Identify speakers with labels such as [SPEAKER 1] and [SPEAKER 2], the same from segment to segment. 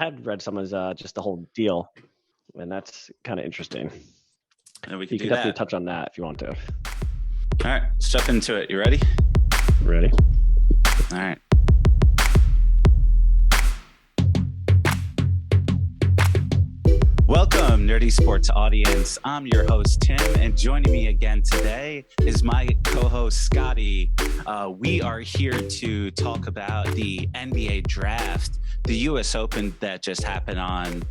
[SPEAKER 1] had read someone's just the whole deal, and that's kind of interesting.
[SPEAKER 2] And we
[SPEAKER 1] You can definitely touch on that if you want to.
[SPEAKER 2] All right, let's jump into it. You ready?
[SPEAKER 1] Ready.
[SPEAKER 2] All right. Welcome, Nerdy Sports audience. I'm your host, Tim, and joining me again today is my co-host, Scotty. We are here to talk about the NBA draft, the U.S. Open that just happened on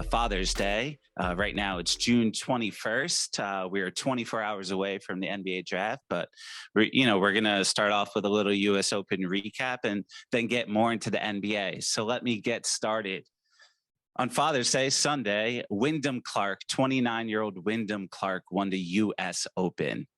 [SPEAKER 2] Father's Day. Right now, it's June 21st. We are 24 hours away from the NBA draft, but we're going to start off with a little U.S. Open recap and then get more into the NBA. So let me get started. On Father's Day, Sunday, Wyndam Clark, 29-year-old Wyndam Clark, won the U.S. Open.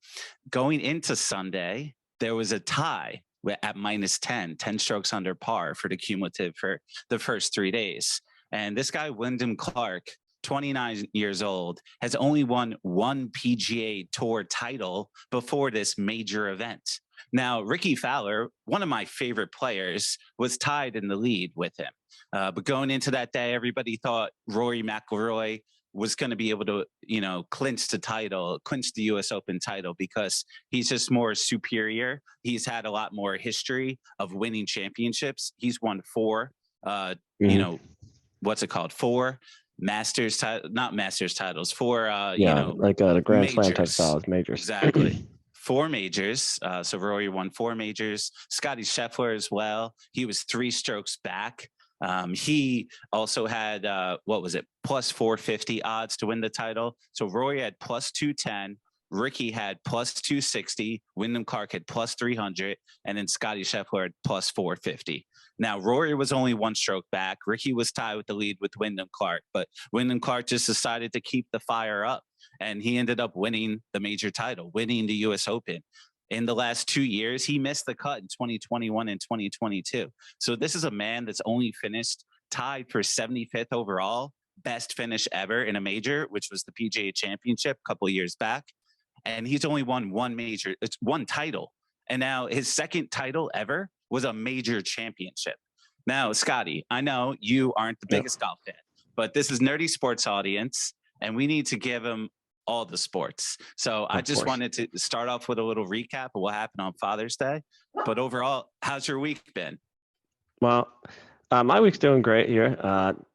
[SPEAKER 2] Going into Sunday, there was a tie at minus 10 strokes under par for the cumulative for the first 3 days. And this guy, Wyndam Clark, 29 years old, has only won one PGA Tour title before this major event. Now, Ricky Fowler, one of my favorite players, was tied in the lead with him. But going into that day, everybody thought Rory McIlroy was going to be able to, clinch the U.S. Open title because he's just more superior. He's had a lot more history of winning championships. He's won four, four Masters, not Masters titles, four,
[SPEAKER 1] the Grand Slam type styles, majors.
[SPEAKER 2] Exactly. 4 majors. So Rory won 4 majors. Scotty Scheffler as well. He was 3 strokes back. He also had, plus 450 odds to win the title. So Rory had plus 210. Ricky had plus 260. Wyndam Clark had plus 300. And then Scotty Scheffler had plus 450. Now, Rory was only 1 stroke back. Ricky was tied with the lead with Wyndam Clark. But Wyndam Clark just decided to keep the fire up. And he ended up winning the major title, winning the U.S. Open. In the last 2 years, he missed the cut in 2021 and 2022. So this is a man that's only finished tied for 75th overall, best finish ever in a major, which was the PGA Championship a couple of years back. And he's only won one title. And now his second title ever was a major championship. Now, Scotty, I know you aren't the biggest golf fan, but this is Nerdy Sports audience, and we need to give him all the sports. So I just wanted to start off with a little recap of what happened on Father's Day. But overall, how's your week been?
[SPEAKER 1] Well, my week's doing great here.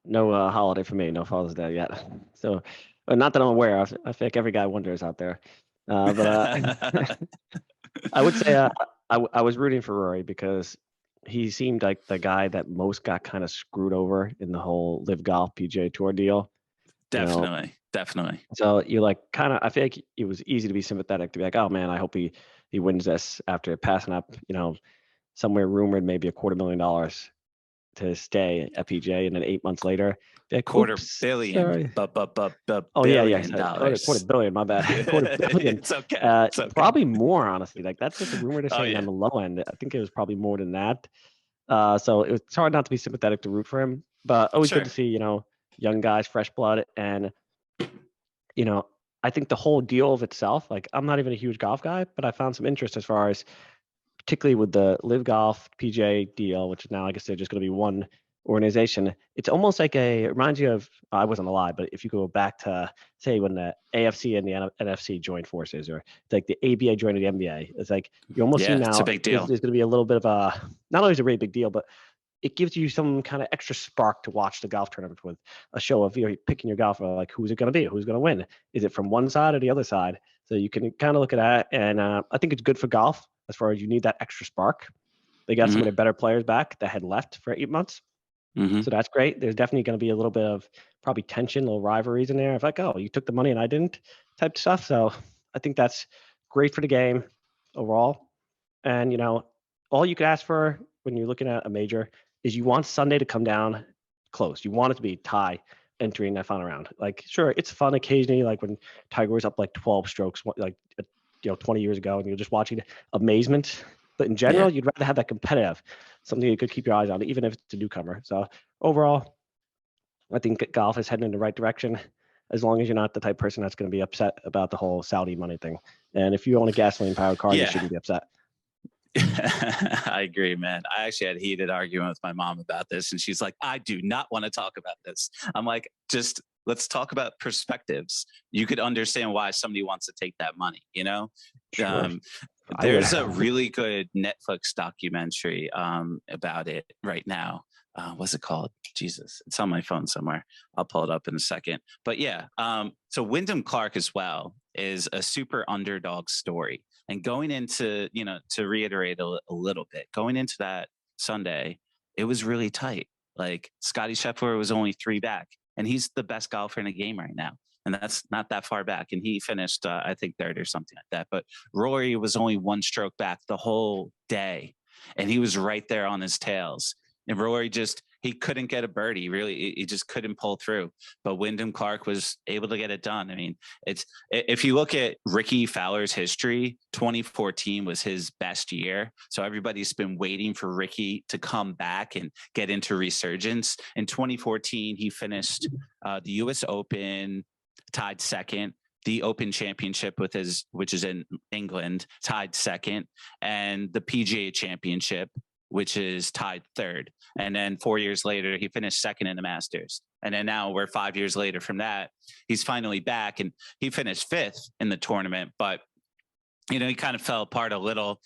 [SPEAKER 1] No holiday for me, no Father's Day yet. So, not that I'm aware of. I think every guy wonders out there. But I would say I was rooting for Rory because he seemed like the guy that most got kind of screwed over in the whole Live Golf PGA Tour deal.
[SPEAKER 2] Definitely.
[SPEAKER 1] So you I feel like it was easy to be sympathetic to be like, oh man, I hope he wins this after passing up, somewhere rumored maybe $250,000 to stay at PGA, and then 8 months later, like,
[SPEAKER 2] $250 million.
[SPEAKER 1] $250 million. My bad. $250 million.
[SPEAKER 2] It's okay. It's okay.
[SPEAKER 1] Probably more, honestly. Like that's just a rumor they're saying on the low end. I think it was probably more than that. So it's hard not to be sympathetic to root for him, but always good to see, young guys, fresh blood. And, I think the whole deal of itself, like I'm not even a huge golf guy, but I found some interest as far as particularly with the Live Golf PGA deal, which now I guess they're just going to be one organization. It's almost like it reminds you of, I wasn't alive, but if you go back to say when the AFC and the NFC joined forces, or it's like the ABA joined the NBA, it's like you almost see now
[SPEAKER 2] it's a big deal.
[SPEAKER 1] There's going to be a little bit of not only is it a really big deal, but it gives you some kind of extra spark to watch the golf tournament with a show of picking your golfer, like who's it going to be, who's going to win, is it from one side or the other side? So you can kind of look at that, and I think it's good for golf as far as you need that extra spark. They got some of their better players back that had left for 8 months. So that's great. There's definitely going to be a little bit of probably tension, little rivalries in there. Of like, oh, you took the money and I didn't type stuff. So I think that's great for the game overall. And, all you could ask for when you're looking at a major is you want Sunday to come down close. You want it to be tie entering that final round. Like, sure, it's fun occasionally, like when Tiger was up like 12 strokes, 20 years ago, and you're just watching amazement. But in general, you'd rather have that competitive, something you could keep your eyes on, even if it's a newcomer. So overall, I think golf is heading in the right direction, as long as you're not the type of person that's going to be upset about the whole Saudi money thing. And if you own a gasoline-powered car, you shouldn't be upset.
[SPEAKER 2] I agree, man. I actually had a heated argument with my mom about this, and she's like, I do not want to talk about this. I'm like, just let's talk about perspectives. You could understand why somebody wants to take that money, you know?
[SPEAKER 1] Sure.
[SPEAKER 2] There's a really good Netflix documentary about it right now. What's it called? Jesus, it's on my phone somewhere. I'll pull it up in a second. But yeah, so Wyndam Clark as well is a super underdog story. And going into, to reiterate a little bit, going into that Sunday, it was really tight. Like Scotty Scheffler was only 3 back, and he's the best golfer in the game right now. And that's not that far back. And he finished, I think, third or something like that. But Rory was only 1 stroke back the whole day, and he was right there on his tails. And Rory he couldn't get a birdie. Really, he just couldn't pull through. But Wyndam Clark was able to get it done. I mean, if you look at Ricky Fowler's history, 2014 was his best year. So everybody's been waiting for Ricky to come back and get into resurgence. In 2014, he finished the U.S. Open, tied second. The Open Championship which is in England, tied second, and the PGA Championship, which is tied third. And then 4 years later, he finished second in the Masters. And then now we're 5 years later from that, he's finally back, and he finished 5th in the tournament. But, he kind of fell apart a little,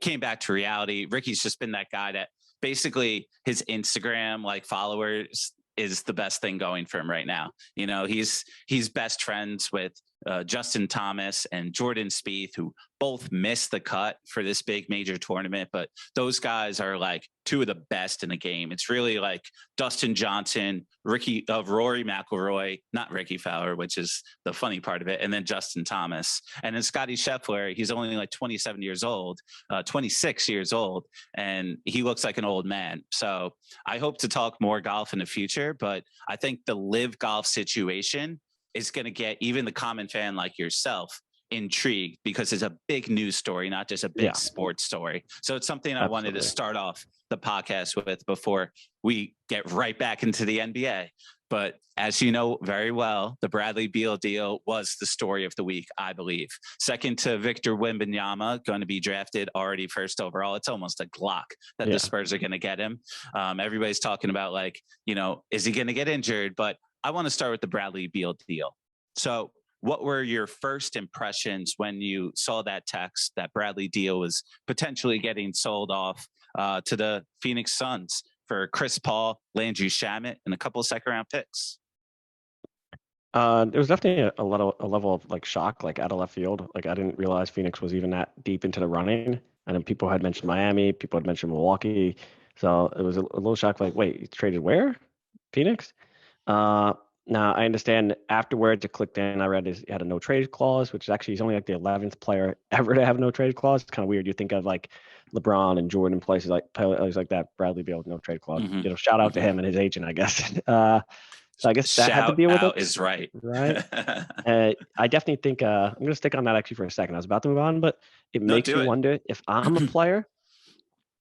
[SPEAKER 2] came back to reality. Ricky's just been that guy that basically his Instagram followers is the best thing going for him right now. He's best friends with Justin Thomas and Jordan Spieth, who both missed the cut for this big major tournament, but those guys are 2 of the best in the game. It's really Dustin Johnson, Rory McIlroy, not Ricky Fowler, which is the funny part of it, and then Justin Thomas. And then Scotty Scheffler, he's only 27 years old, 26 years old, and he looks like an old man. So I hope to talk more golf in the future, but I think the live golf situation is going to get even the common fan like yourself intrigued, because it's a big news story, not just a big sports story. So it's something I wanted to start off the podcast with before we get right back into the NBA. But as you know very well, the Bradley Beal deal was the story of the week, I believe. Second to Victor Wembanyama, going to be drafted already first overall. It's almost a Glock that the Spurs are going to get him. Everybody's talking about is he going to get injured? But I want to start with the Bradley Beal deal. So what were your first impressions when you saw that text that Bradley Beal was potentially getting sold off to the Phoenix Suns for Chris Paul, Landry Shamet, and a couple of second-round picks?
[SPEAKER 1] There was definitely a level of shock, out of left field. I didn't realize Phoenix was even that deep into the running. And then people had mentioned Miami, people had mentioned Milwaukee. So it was a little shock, wait, he traded where? Phoenix? Now, I understand afterwards it clicked in. I read he had a no trade clause, which is actually he's only the 11th player ever to have no trade clause. It's kind of weird. You think of LeBron and Jordan, places like that. Bradley Beal, no trade clause.
[SPEAKER 2] Mm-hmm.
[SPEAKER 1] Shout out to him and his agent, I guess. So I guess that had to deal with it.
[SPEAKER 2] Is right.
[SPEAKER 1] Right. I definitely think I'm going to stick on that actually for a second. I was about to move on, but it makes me wonder if I'm a player.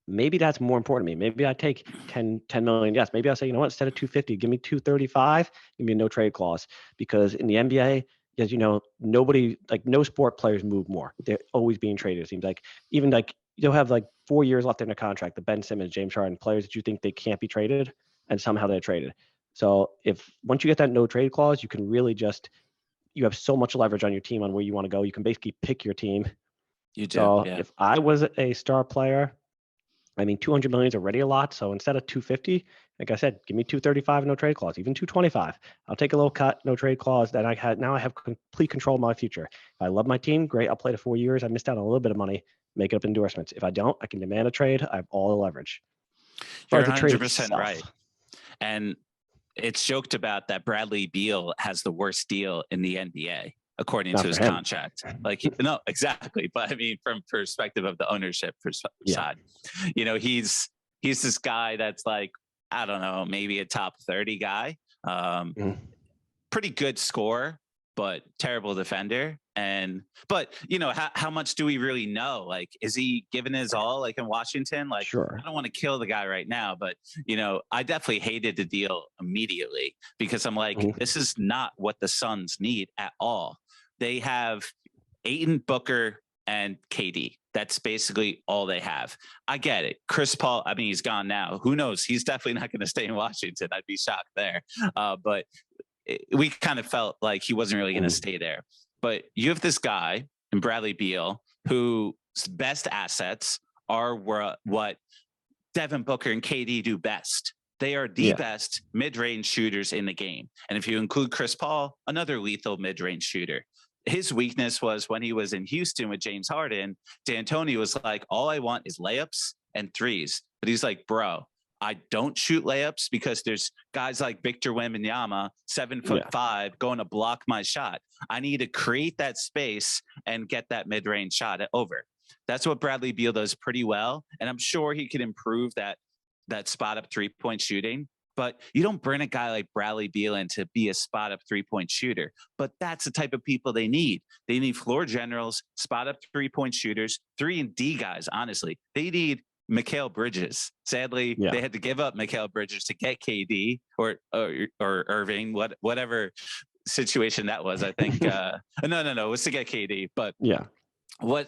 [SPEAKER 1] Maybe that's more important to me. Maybe I take 10 million. Yes. Maybe I'll say, instead of 250, give me 235, give me a no trade clause. Because in the NBA, as you know, nobody, no sport players move more. They're always being traded. It seems even you'll have 4 years left in their contract. The Ben Simmons, James Harden, players that you think they can't be traded, and somehow they're traded. So once you get that no trade clause, you can really you have so much leverage on your team on where you want to go. You can basically pick your team.
[SPEAKER 2] You do.
[SPEAKER 1] So
[SPEAKER 2] yeah.
[SPEAKER 1] If I was a star player, 200 million is already a lot. So instead of 250, like I said, give me 235, no trade clause, even 225. I'll take a little cut, no trade clause. Then now I have complete control of my future. If I love my team, great. I'll play the 4 years. I missed out on a little bit of money, make up endorsements. If I don't, I can demand a trade. I have all the leverage.
[SPEAKER 2] You're 100% right. And it's joked about that Bradley Beal has the worst deal in the NBA. According to his contract. No, exactly. But from perspective of the ownership side, he's this guy that's I don't know, maybe a top 30 guy, pretty good scorer, but terrible defender. But how much do we really know? Is he giving his all in Washington?
[SPEAKER 1] Sure.
[SPEAKER 2] I don't want to kill the guy right now, but I definitely hated the deal immediately because I'm this is not what the Suns need at all. They have Ayton, Booker, and KD. That's basically all they have. I get it. Chris Paul, I mean, he's gone now. Who knows? He's definitely not going to stay in Washington. I'd be shocked there. But we kind of felt like he wasn't really going to stay there. But you have this guy in Bradley Beal whose best assets are what Devin Booker and KD do best. They are the best mid-range shooters in the game. And if you include Chris Paul, another lethal mid-range shooter. His weakness was when he was in Houston with James Harden, D'Antoni was like, all I want is layups and threes. But he's like, bro, I don't shoot layups because there's guys like Victor Wembanyama, 7'5", going to block my shot. I need to create that space and get that mid-range shot over. That's what Bradley Beal does pretty well. And I'm sure he could improve that spot up 3-point shooting. But you don't bring a guy like Bradley Beal in to be a spot up 3-point shooter. But that's the type of people they need. They need floor generals, spot up 3-point shooters, 3-and-D guys, honestly. They need Mikal Bridges. Sadly, they had to give up Mikal Bridges to get KD or Irving, whatever situation that was, I think. No, it was to get KD. But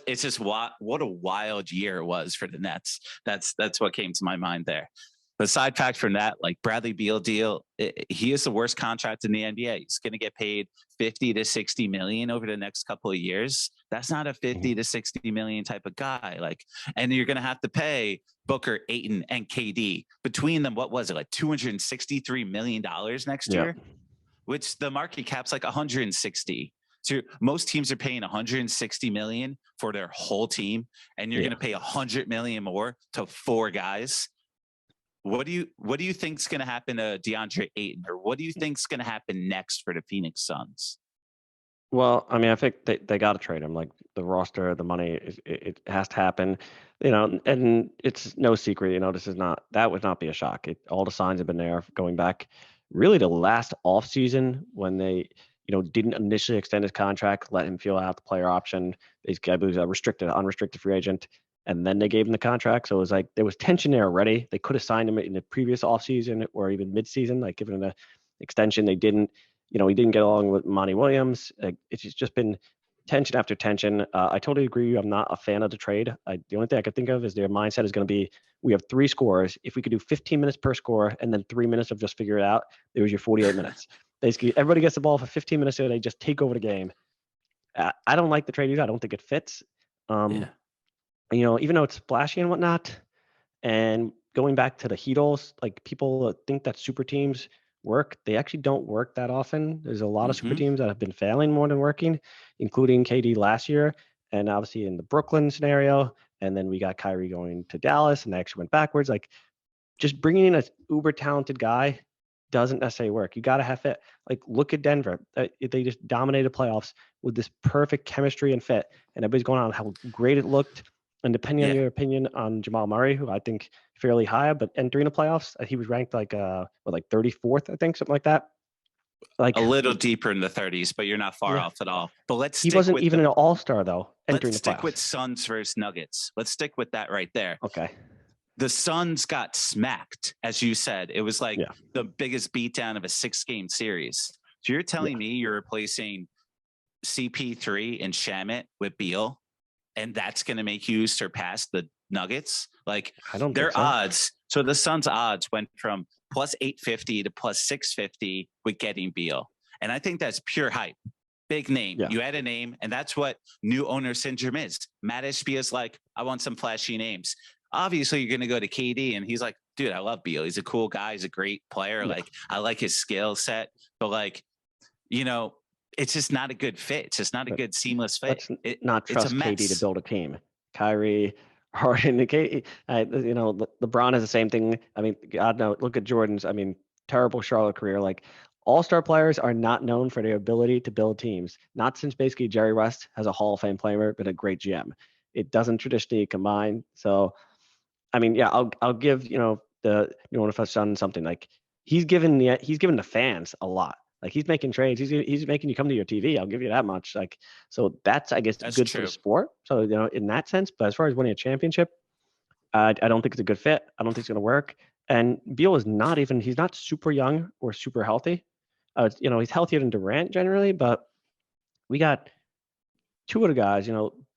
[SPEAKER 2] it's just what a wild year it was for the Nets. That's what came to my mind there. The side fact from that, like Bradley Beal deal, he is the worst contract in the NBA. He's going to get paid 50 to 60 million over the next couple of years. That's not a 50 to 60 million type of guy. Like, and you're going to have to pay Booker, Ayton, and KD between them. What was it, like $263 million next year? Which the market cap's like 160. So most teams are paying 160 million for their whole team, and you're going to pay 100 million more to 4 guys. What do you think is going to happen to DeAndre Ayton, or what do you think is going to happen next for the Phoenix Suns?
[SPEAKER 1] Well, I mean, I think they got to trade him. Like the roster, the money, it has to happen, and it's no secret, that would not be a shock. All the signs have been there going back really to last offseason when they, didn't initially extend his contract, let him feel out the player option. Basically, I believe a unrestricted free agent. And then they gave him the contract. So it was like there was tension there already. They could have signed him in the previous offseason or even midseason, like giving him an extension. They didn't, he didn't get along with Monty Williams. It's just been tension after tension. I totally agree. I'm not a fan of the trade. The only thing I could think of is their mindset is going to be, we have 3 scorers. If we could do 15 minutes per score and then 3 minutes of just figure it out, there was your 48 minutes. Basically, everybody gets the ball for 15 minutes, so they just take over the game. I don't like the trade either. I don't think it fits. Even though it's flashy and whatnot, and going back to the Heatles, like people think that super teams work. They actually don't work that often. There's a lot of super teams that have been failing more than working, including KD last year, and obviously in the Brooklyn scenario. And then we got Kyrie going to Dallas, and they actually went backwards. Like just bringing in a uber talented guy doesn't necessarily work. You got to have fit. Like look at Denver. They just dominated playoffs with this perfect chemistry and fit, and everybody's going on how great it looked. And depending on your opinion on Jamal Murray, who I think fairly high, but entering the playoffs, he was ranked like 34th, I think, something like that. Like
[SPEAKER 2] a little deeper in the 30s, but you're not far off at all. But
[SPEAKER 1] he wasn't even an all-star though.
[SPEAKER 2] Let's stick with Suns versus Nuggets. Let's stick with that right there.
[SPEAKER 1] Okay.
[SPEAKER 2] The Suns got smacked, as you said. It was like the biggest beatdown of a 6-game series. So you're telling me you're replacing CP3 and Shamet with Beal, and that's going to make you surpass the Nuggets? Like their odds. So the Suns' odds went from plus 850 to plus 650 with getting Beal. And I think that's pure hype. Big name. Yeah. You add a name, and that's what new owner syndrome is. Matt Ishbia's like, I want some flashy names. Obviously, you're going to go to KD, and he's like, dude, I love Beal. He's a cool guy. He's a great player. Yeah. Like, I like his skill set. But, it's just not a good fit. It's just not a good seamless fit.
[SPEAKER 1] Not trust KD to build a team. Kyrie, Harden, KD, LeBron is the same thing. I mean, God, no, look at Jordan's, terrible Charlotte career. Like all-star players are not known for their ability to build teams. Not since basically Jerry West has a Hall of Fame player, but a great GM. It doesn't traditionally combine. So, I'll give, the New Orleans Suns something. Like he's given the fans a lot. Like he's making trades. He's making you come to your TV. I'll give you that much. Like, so that's, I guess, good true. For the sport. So, in that sense, but as far as winning a championship, I don't think it's a good fit. I don't think it's going to work. And Beal is he's not super young or super healthy. He's healthier than Durant generally, but we got 2 of the guys,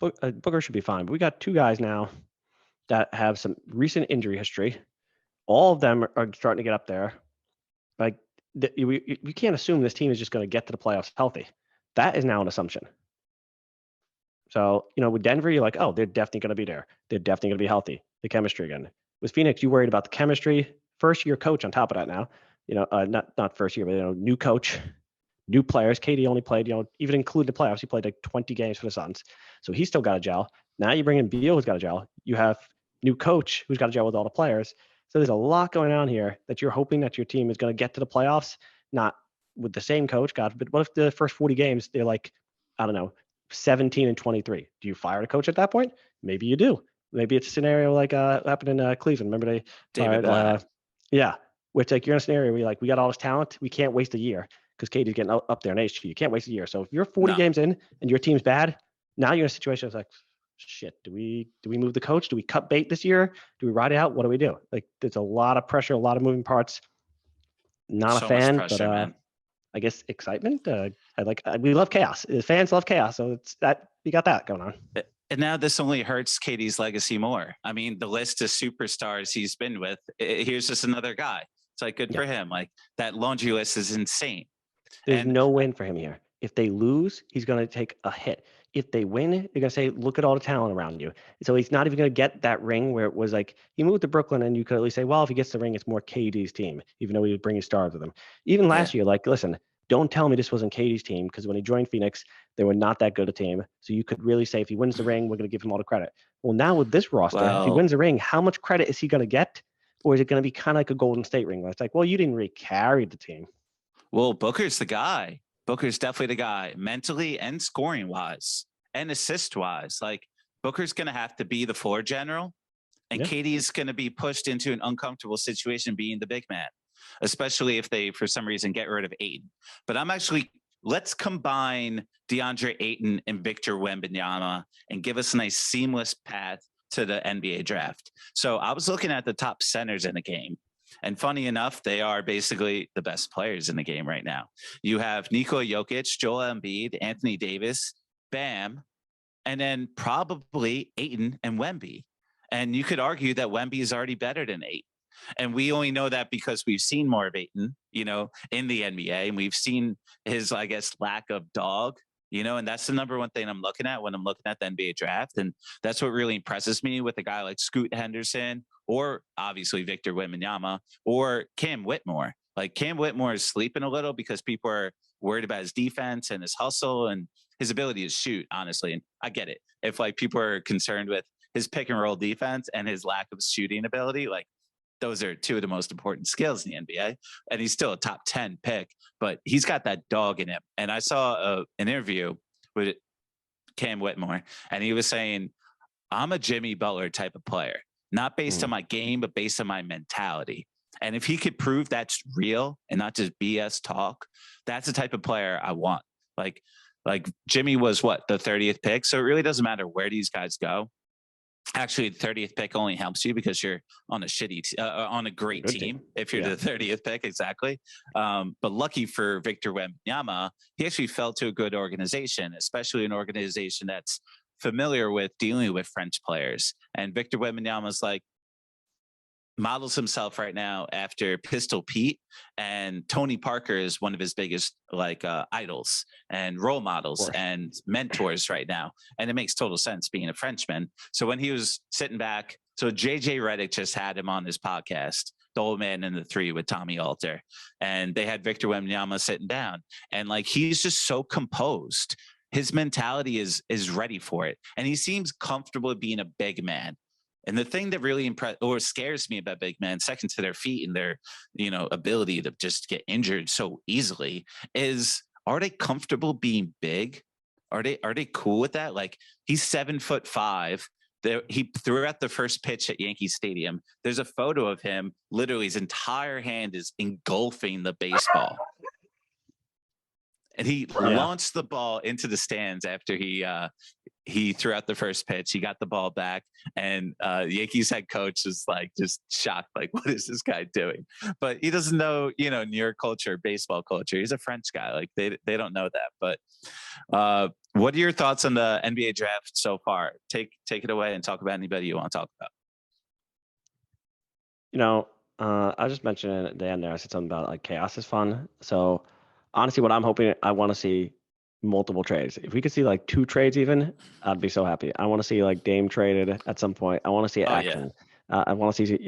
[SPEAKER 1] Booker should be fine. But we got two guys now that have some recent injury history. All of them are starting to get up there. Like we can't assume this team is just going to get to the playoffs healthy. That is now an assumption. So, with Denver, you're like, oh, they're definitely going to be there. They're definitely going to be healthy. The chemistry again. With Phoenix, you worried about the chemistry. First year coach on top of that now. Not first year, but new coach, new players. KD only played, even including the playoffs, he played like 20 games for the Suns. So he's still got a gel. Now you bring in Beal, who's got a gel. You have new coach who's got a gel with all the players. So there's a lot going on here that you're hoping that your team is going to get to the playoffs, not with the same coach, God forbid. What if the first 40 games, they're like, I don't know, 17 and 23? Do you fire the coach at that point? Maybe you do. Maybe it's a scenario like happened in Cleveland. Remember they
[SPEAKER 2] David
[SPEAKER 1] fired, yeah, which like you're in a scenario where you're like, we got all this talent, we can't waste a year because KD's getting up there in age. You can't waste a year. So if you're 40 games in and your team's bad, now you're in a situation that's like, shit, do we move the coach? Do we cut bait this year? Do we ride it out? What do we do? Like there's a lot of pressure, a lot of moving parts. Not
[SPEAKER 2] so
[SPEAKER 1] a fan,
[SPEAKER 2] much pressure,
[SPEAKER 1] but
[SPEAKER 2] man.
[SPEAKER 1] I guess excitement. We love chaos. Fans love chaos, so it's that we got that going on.
[SPEAKER 2] And now this only hurts KD's legacy more. I mean, the list of superstars he's been with. Here's just another guy. It's like good for him. Like that laundry list is insane.
[SPEAKER 1] There's no win for him here. If they lose, he's going to take a hit. If they win, they're going to say, look at all the talent around you. So he's not even going to get that ring where it was like he moved to Brooklyn and you could at least say, well, if he gets the ring, it's more KD's team, even though he was bringing stars with him. Even last year, like, listen, don't tell me this wasn't KD's team because when he joined Phoenix, they were not that good a team. So you could really say if he wins the ring, we're going to give him all the credit. Well, now with this roster, if he wins the ring, how much credit is he going to get? Or is it going to be kind of like a Golden State ring where it's like, well, you didn't really carry the team.
[SPEAKER 2] Well, Booker's the guy. Booker's definitely the guy mentally and scoring wise and assist wise. Like Booker's going to have to be the floor general and KD's going to be pushed into an uncomfortable situation being the big man, especially if they, for some reason, get rid of Ayton. But let's combine DeAndre Ayton and Victor Wembanyama and give us a nice seamless path to the NBA draft. So I was looking at the top centers in the game. And funny enough, they are basically the best players in the game right now. You have Nikola Jokic, Joel Embiid, Anthony Davis, Bam, and then probably Ayton and Wemby. And you could argue that Wemby is already better than Ayton. And we only know that because we've seen more of Ayton, in the NBA, and we've seen his, I guess, lack of dog, and that's the number one thing I'm looking at when I'm looking at the NBA draft. And that's what really impresses me with a guy like Scoot Henderson or obviously Victor Wembanyama or Cam Whitmore. Like Cam Whitmore is sleeping a little because people are worried about his defense and his hustle and his ability to shoot, honestly. And I get it. If like people are concerned with his pick and roll defense and his lack of shooting ability, like those are two of the most important skills in the NBA. And he's still a top 10 pick, but he's got that dog in him. And I saw an interview with Cam Whitmore, and he was saying, I'm a Jimmy Butler type of player, not based on my game, but based on my mentality. And if he could prove that's real and not just BS talk, that's the type of player I want. Like Jimmy was the 30th pick. So it really doesn't matter where these guys go. Actually, the 30th pick only helps you because you're on a great team. If you're the 30th pick, exactly. But lucky for Victor Wembanyama, he actually fell to a good organization, especially an organization that's familiar with dealing with French players. And Victor Wembanyama's models himself right now after Pistol Pete, and Tony Parker is one of his biggest idols and role models and mentors right now. And it makes total sense being a Frenchman. So when he was sitting back, so JJ Redick just had him on his podcast, The Old Man and the Three with Tommy Alter, and they had Victor Wembanyama sitting down, and he's just so composed. His mentality is ready for it, and he seems comfortable being a big man. And the thing that really scares me about big men, second to their feet and their, ability to just get injured so easily, is are they comfortable being big? Are they cool with that? Like he's 7'5". He threw out the first pitch at Yankee Stadium. There's a photo of him. Literally, his entire hand is engulfing the baseball. And he launched the ball into the stands after he he threw out the first pitch. He got the ball back, and Yankees head coach was like just shocked, like, what is this guy doing? But he doesn't know, New York culture, baseball culture. He's a French guy. Like they don't know that. But what are your thoughts on the NBA draft so far? Take it away and talk about anybody you want to talk about.
[SPEAKER 1] I just mentioned at the end there, I said something about like chaos is fun. So honestly, what I'm hoping, I want to see multiple trades. If we could see like 2 trades even, I'd be so happy. I want to see like Dame traded at some point. I want to see action. Yeah. I want to see,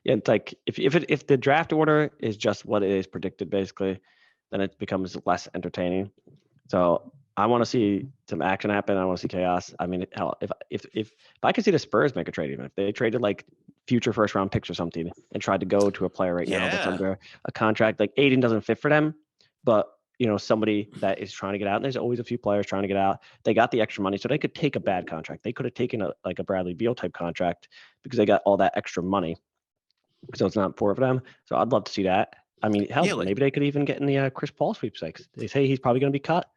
[SPEAKER 1] it's like if the draft order is just what it is predicted, basically, then it becomes less entertaining. So I want to see some action happen. I want to see chaos. I mean, hell, if I could see the Spurs make a trade, even if they traded like future first round picks or something and tried to go to a player right now that's under a contract, like Aiden doesn't fit for them, but somebody that is trying to get out, and there's always a few players trying to get out. They got the extra money, so they could take a bad contract. They could have taken a Bradley Beal type contract because they got all that extra money. So it's not poor for them. So I'd love to see that. I mean, hell, maybe they could even get in the Chris Paul sweepstakes. They say he's probably going to be cut.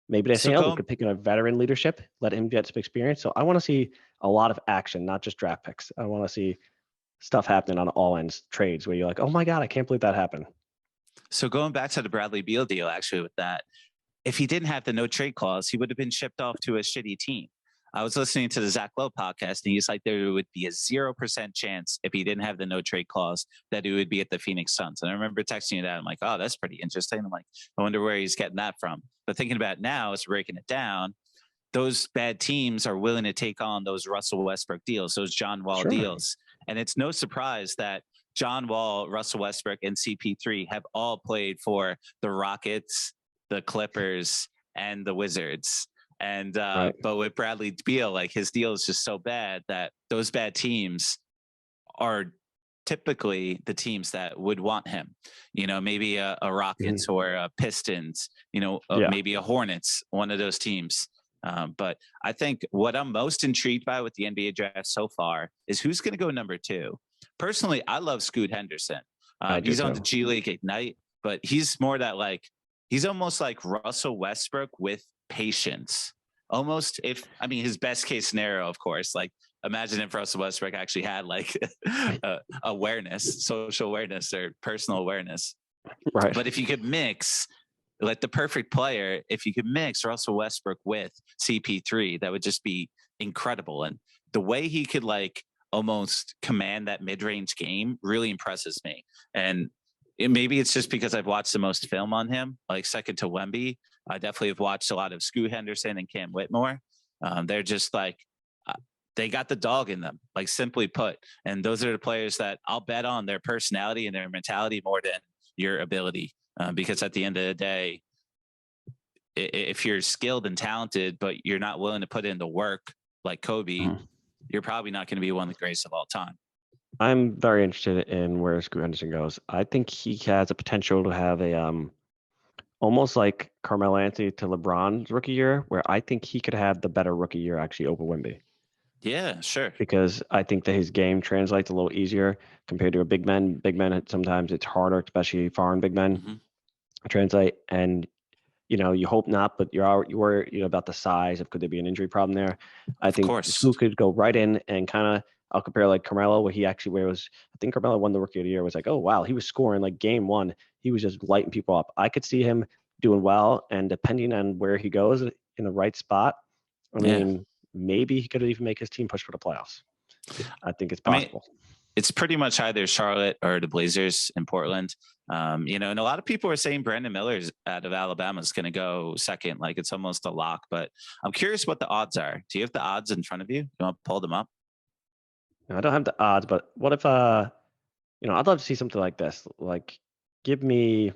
[SPEAKER 1] Maybe they say, we could pick in a veteran leadership, let him get some experience. So I want to see a lot of action, not just draft picks. I want to see stuff happening on all ends, trades where you're like, oh my God, I can't believe that happened.
[SPEAKER 2] So going back to the Bradley Beal deal, actually, with that, if he didn't have the no trade clause, he would have been shipped off to a shitty team. I was listening to the Zach Lowe podcast, and he's like, there would be a 0% chance if he didn't have the no trade clause that he would be at the Phoenix Suns. And I remember texting you that. I'm like, oh, that's pretty interesting. I'm like, I wonder where he's getting that from. But thinking about it now, as breaking it down, those bad teams are willing to take on those Russell Westbrook deals, those John Wall deals. And it's no surprise that John Wall, Russell Westbrook, and CP3 have all played for the Rockets, the Clippers, and the Wizards. And but with Bradley Beal, like, his deal is just so bad that those bad teams are typically the teams that would want him. Maybe a Rockets or a Pistons. Maybe a Hornets, one of those teams. But I think what I'm most intrigued by with the NBA draft so far is who's going to go number 2. Personally, I love Scoot Henderson. He's on the G League Ignite, but he's more that, like, he's almost like Russell Westbrook with patience. Almost, his best case scenario, of course, like, imagine if Russell Westbrook actually had like awareness, social awareness, or personal awareness. Right. But if you could mix, like, the perfect player, if you could mix Russell Westbrook with CP3, that would just be incredible. And the way he could, like, almost command that mid-range game really impresses me. And maybe it's just because I've watched the most film on him, like second to Wemby. I definitely have watched a lot of Scoot Henderson and Cam Whitmore. They're just like, they got the dog in them, like, simply put. And those are the players that I'll bet on their personality and their mentality more than your ability. Because at the end of the day, if you're skilled and talented, but you're not willing to put in the work like Kobe, you're probably not going to be one of the greatest of all time.
[SPEAKER 1] I'm very interested in where Scoot Henderson goes. I think he has a potential to have a almost like Carmelo Anthony to LeBron's rookie year, where I think he could have the better rookie year actually over Wemby.
[SPEAKER 2] Yeah, sure.
[SPEAKER 1] Because I think that his game translates a little easier compared to a big man. Big men, sometimes it's harder, especially foreign big men, translate. And you hope not, but you're about the size of, could there be an injury problem there? I think Scoot could go right in and kind of, I'll compare like Carmelo, where I think Carmelo won the rookie of the year. Was like, oh wow, he was scoring like game 1. He was just lighting people up. I could see him doing well, and depending on where he goes in the right spot, maybe he could even make his team push for the playoffs. I think it's possible.
[SPEAKER 2] It's pretty much either Charlotte or the Blazers in Portland. And a lot of people are saying Brandon Miller's out of Alabama is going to go second. Like, it's almost a lock, but I'm curious what the odds are. Do you have the odds in front of you? You want to pull them up?
[SPEAKER 1] No, I don't have the odds, but what if, I'd love to see something like this. Like, give me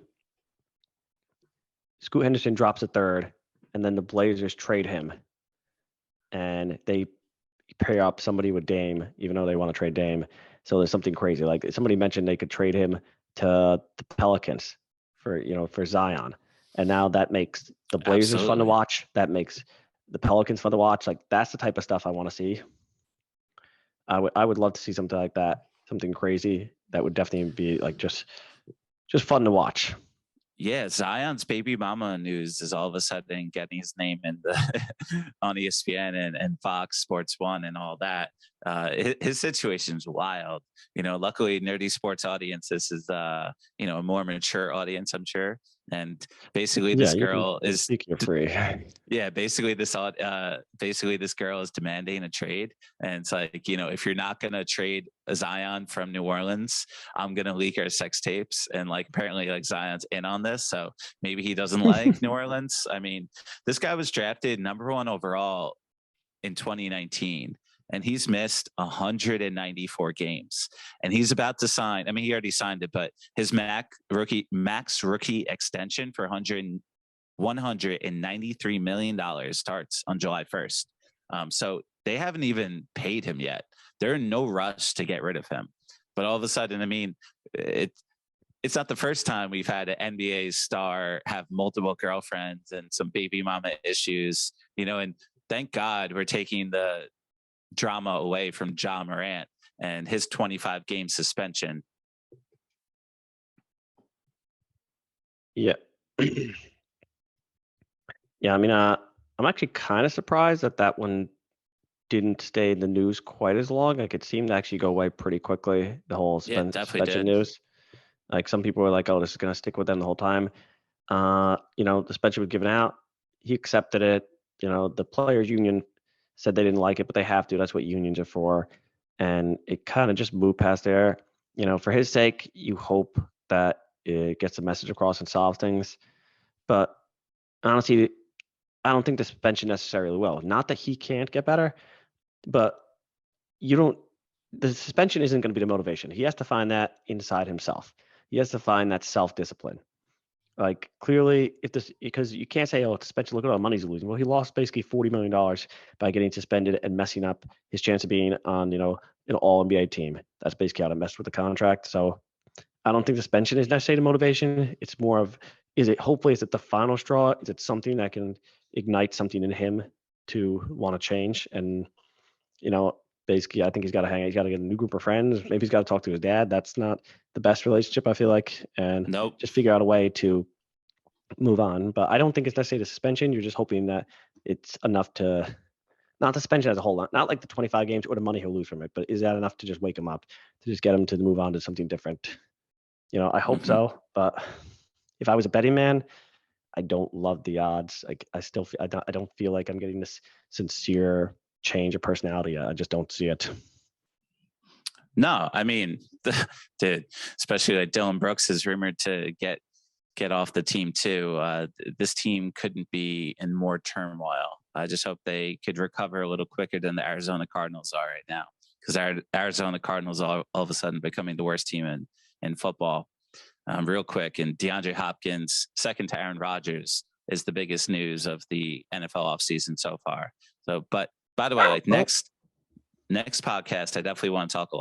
[SPEAKER 1] Scoot Henderson drops a 3rd, and then the Blazers trade him, and they pair up somebody with Dame, even though they want to trade Dame. So there's something crazy. Like, somebody mentioned they could trade him to the Pelicans for Zion. And now that makes the Blazers fun to watch. That makes the Pelicans fun to watch. Like, that's the type of stuff I want to see. I would love to see something like that, something crazy that would definitely be like just fun to watch.
[SPEAKER 2] Yeah, Zion's baby mama news is all of a sudden getting his name in the on ESPN and Fox Sports One and all that. His situation's wild. Luckily, Nerdy Sports audience. This is a more mature audience, I'm sure. And basically,
[SPEAKER 1] Yeah,
[SPEAKER 2] this
[SPEAKER 1] you can
[SPEAKER 2] girl is
[SPEAKER 1] speak your free.
[SPEAKER 2] yeah, basically this girl is demanding a trade, and it's like, if you're not gonna trade Zion from New Orleans, I'm gonna leak our sex tapes. And like apparently like Zion's in on this, so maybe he doesn't like New Orleans. I mean, this guy was drafted number 1 overall in 2019, and he's missed 194 games, and he's about to sign. I mean, he already signed it, but his max rookie extension for $193 million starts on July 1st. So they haven't even paid him yet. They're in no rush to get rid of him. But all of a sudden, I mean, it's not the first time we've had an NBA star have multiple girlfriends and some baby mama issues, and thank God we're taking the drama away from Ja Morant and his 25-game suspension.
[SPEAKER 1] Yeah. Yeah, I mean, I'm actually kind of surprised that one didn't stay in the news quite as long. Like, it seemed to actually go away pretty quickly, the whole
[SPEAKER 2] Yeah, definitely
[SPEAKER 1] suspension
[SPEAKER 2] did.
[SPEAKER 1] news. Like, some people were like, oh, this is going to stick with them the whole time. The suspension was given out. He accepted it. The players' union said they didn't like it, but they have to. That's what unions are for. And it kind of just moved past there. For his sake, you hope that it gets the message across and solves things. But honestly, I don't think the suspension necessarily will. Not that he can't get better, but the suspension isn't going to be the motivation. He has to find that inside himself. He has to find that self-discipline. Like, clearly, because you can't say, oh, it's suspension, look at all the money he's losing. Well, he lost basically $40 million by getting suspended and messing up his chance of being on, an all NBA team. That's basically how to mess with the contract. So I don't think suspension is necessarily the motivation. It's more of, is it the final straw? Is it something that can ignite something in him to want to change? And, basically, I think he's got to get a new group of friends. Maybe he's got to talk to his dad. That's not the best relationship, I feel like. And
[SPEAKER 2] Nope.
[SPEAKER 1] just figure out a way to move on. But I don't think it's necessarily the suspension. You're just hoping that it's enough to, not the suspension as a whole, not like the 25 games or the money he'll lose from it, but is that enough to just wake him up, to just get him to move on to something different? I hope so. But if I was a betting man, I don't love the odds. Like, I still feel, I don't feel like I'm getting this sincere change of personality. I just don't see it.
[SPEAKER 2] No, I mean, especially like Dylan Brooks is rumored to get off the team too. This team couldn't be in more turmoil. I just hope they could recover a little quicker than the Arizona Cardinals are right now, because our Arizona Cardinals all of a sudden becoming the worst team in football. Real quick, and DeAndre Hopkins, second to Aaron Rodgers, is the biggest news of the NFL offseason so far. So, but by the way, like next podcast, I definitely want to talk a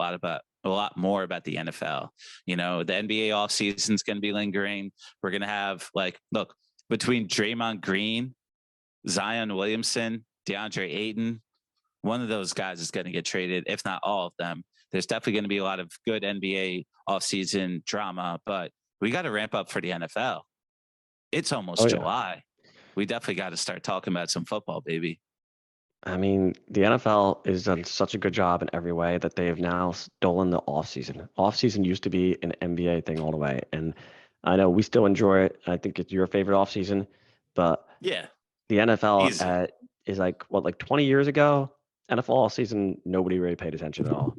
[SPEAKER 2] lot more about the NFL. The NBA offseason is going to be lingering. We're going to have between Draymond Green, Zion Williamson, DeAndre Ayton, one of those guys is going to get traded, if not all of them. There's definitely going to be a lot of good NBA offseason drama, but we got to ramp up for the NFL. It's almost July. We definitely got to start talking about some football, baby.
[SPEAKER 1] I mean, the NFL has done such a good job in every way that they have now stolen the offseason. Offseason used to be an NBA thing all the way. And I know we still enjoy it. I think it's your favorite offseason, but
[SPEAKER 2] yeah,
[SPEAKER 1] the NFL is like 20 years ago, NFL offseason, nobody really paid attention at all.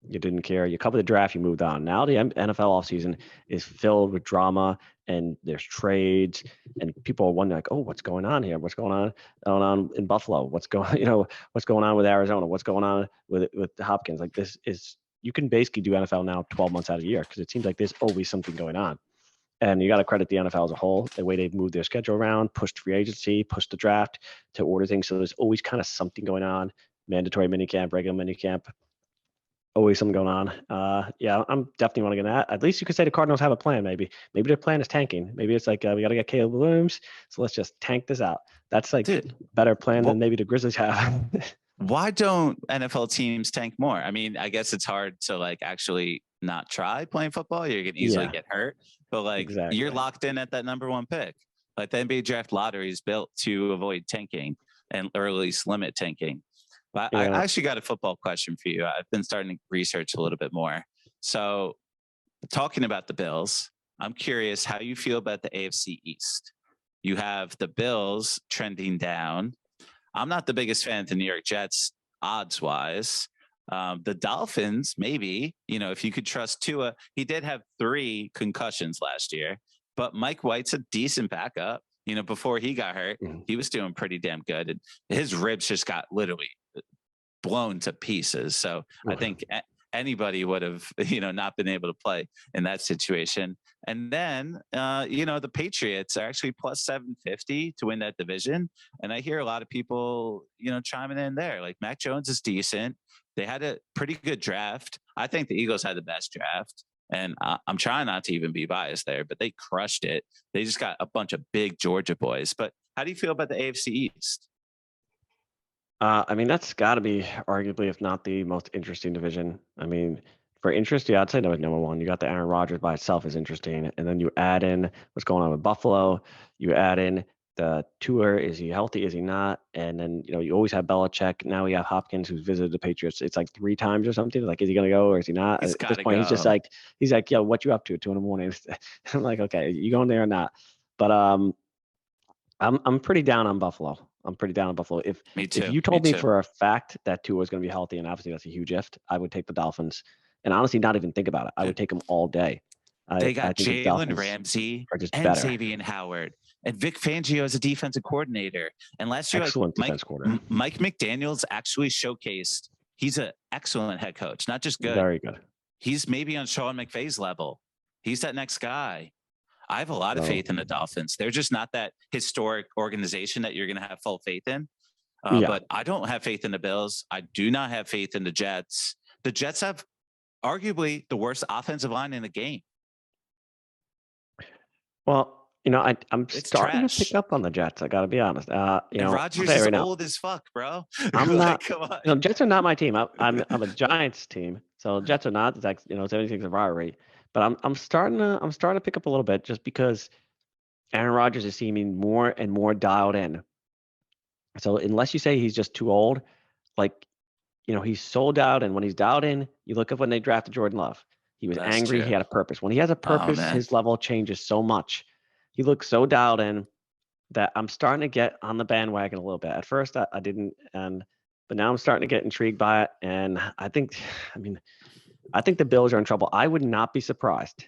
[SPEAKER 1] You didn't care. You covered the draft, you moved on. Now the NFL offseason is filled with drama, and there's trades, and people are wondering like, oh, what's going on here? What's going on in Buffalo? What's going on with Arizona? What's going on with the Hopkins? Like, this is, you can basically do NFL now 12 months out of the year, because it seems like there's always something going on. And you got to credit the NFL as a whole, the way they've moved their schedule around, pushed free agency, pushed the draft to order things. So there's always kind of something going on. Mandatory minicamp, regular minicamp, always something going on. Yeah, I'm definitely want to get that. At least you could say the Cardinals have a plan. Maybe their plan is tanking. Maybe it's like, we got to get Caleb Williams, so let's just tank this out. That's like a better plan than maybe the Grizzlies have.
[SPEAKER 2] Why don't NFL teams tank more? I mean, I guess it's hard to actually not try playing football. You can easily get hurt, but like you're locked in at that number 1 pick. Like the NBA draft lottery is built to avoid tanking or at least limit tanking. But I actually got a football question for you. I've been starting to research a little bit more. So talking about the Bills, I'm curious how you feel about the AFC East. You have the Bills trending down. I'm not the biggest fan of the New York Jets odds wise. The Dolphins, maybe, if you could trust Tua, he did have 3 concussions last year, but Mike White's a decent backup. Before he got hurt, he was doing pretty damn good. And his ribs just got literally blown to pieces. So I think anybody would have, not been able to play in that situation. And then, the Patriots are actually plus 750 to win that division. And I hear a lot of people, chiming in there. Like Mac Jones is decent. They had a pretty good draft. I think the Eagles had the best draft. And I'm trying not to even be biased there, but they crushed it. They just got a bunch of big Georgia boys. But how do you feel about the AFC East?
[SPEAKER 1] That's got to be arguably, if not the most interesting division. For interest, I'd say number 1. You got the Aaron Rodgers by itself is interesting, and then you add in what's going on with Buffalo. You add in the Tua, is he healthy? Is he not? And then you always have Belichick. Now we have Hopkins, who's visited the Patriots. It's like 3 times or something. Like, is he going to go or is he not? At this point, he's just like, yo, what you up to 2 a.m? I'm like, okay, you going there or not? But I'm pretty down on Buffalo. If you told me for a fact that Tua was going to be healthy, and obviously that's a huge if, I would take the Dolphins. And honestly, not even think about it. I would take them all day.
[SPEAKER 2] They got Jalen Ramsey and Xavier Howard. And Vic Fangio is a defensive coordinator. And last year, Mike McDaniels actually showcased he's an excellent head coach, not just good.
[SPEAKER 1] Very good.
[SPEAKER 2] He's maybe on Sean McVay's level. He's that next guy. I have a lot of faith in the Dolphins. They're just not that historic organization that you're going to have full faith in. But I don't have faith in the Bills. I do not have faith in the Jets. The Jets have arguably the worst offensive line in the game.
[SPEAKER 1] Well, I'm starting to pick up on the Jets. I got to be honest.
[SPEAKER 2] Rodgers is old as fuck, bro.
[SPEAKER 1] I'm not. Come on. Jets are not my team. I'm a Giants team. So Jets are not. It's like it's anything's a rivalry. But I'm starting to pick up a little bit just because Aaron Rodgers is seeming more and more dialed in. So unless you say he's just too old, he's so dialed in. When he's dialed in, you look at when they drafted Jordan Love. He was angry. True. He had a purpose. When he has a purpose, his level changes so much. He looks so dialed in that I'm starting to get on the bandwagon a little bit. At first, I didn't, but now I'm starting to get intrigued by it. And I think the Bills are in trouble. I would not be surprised.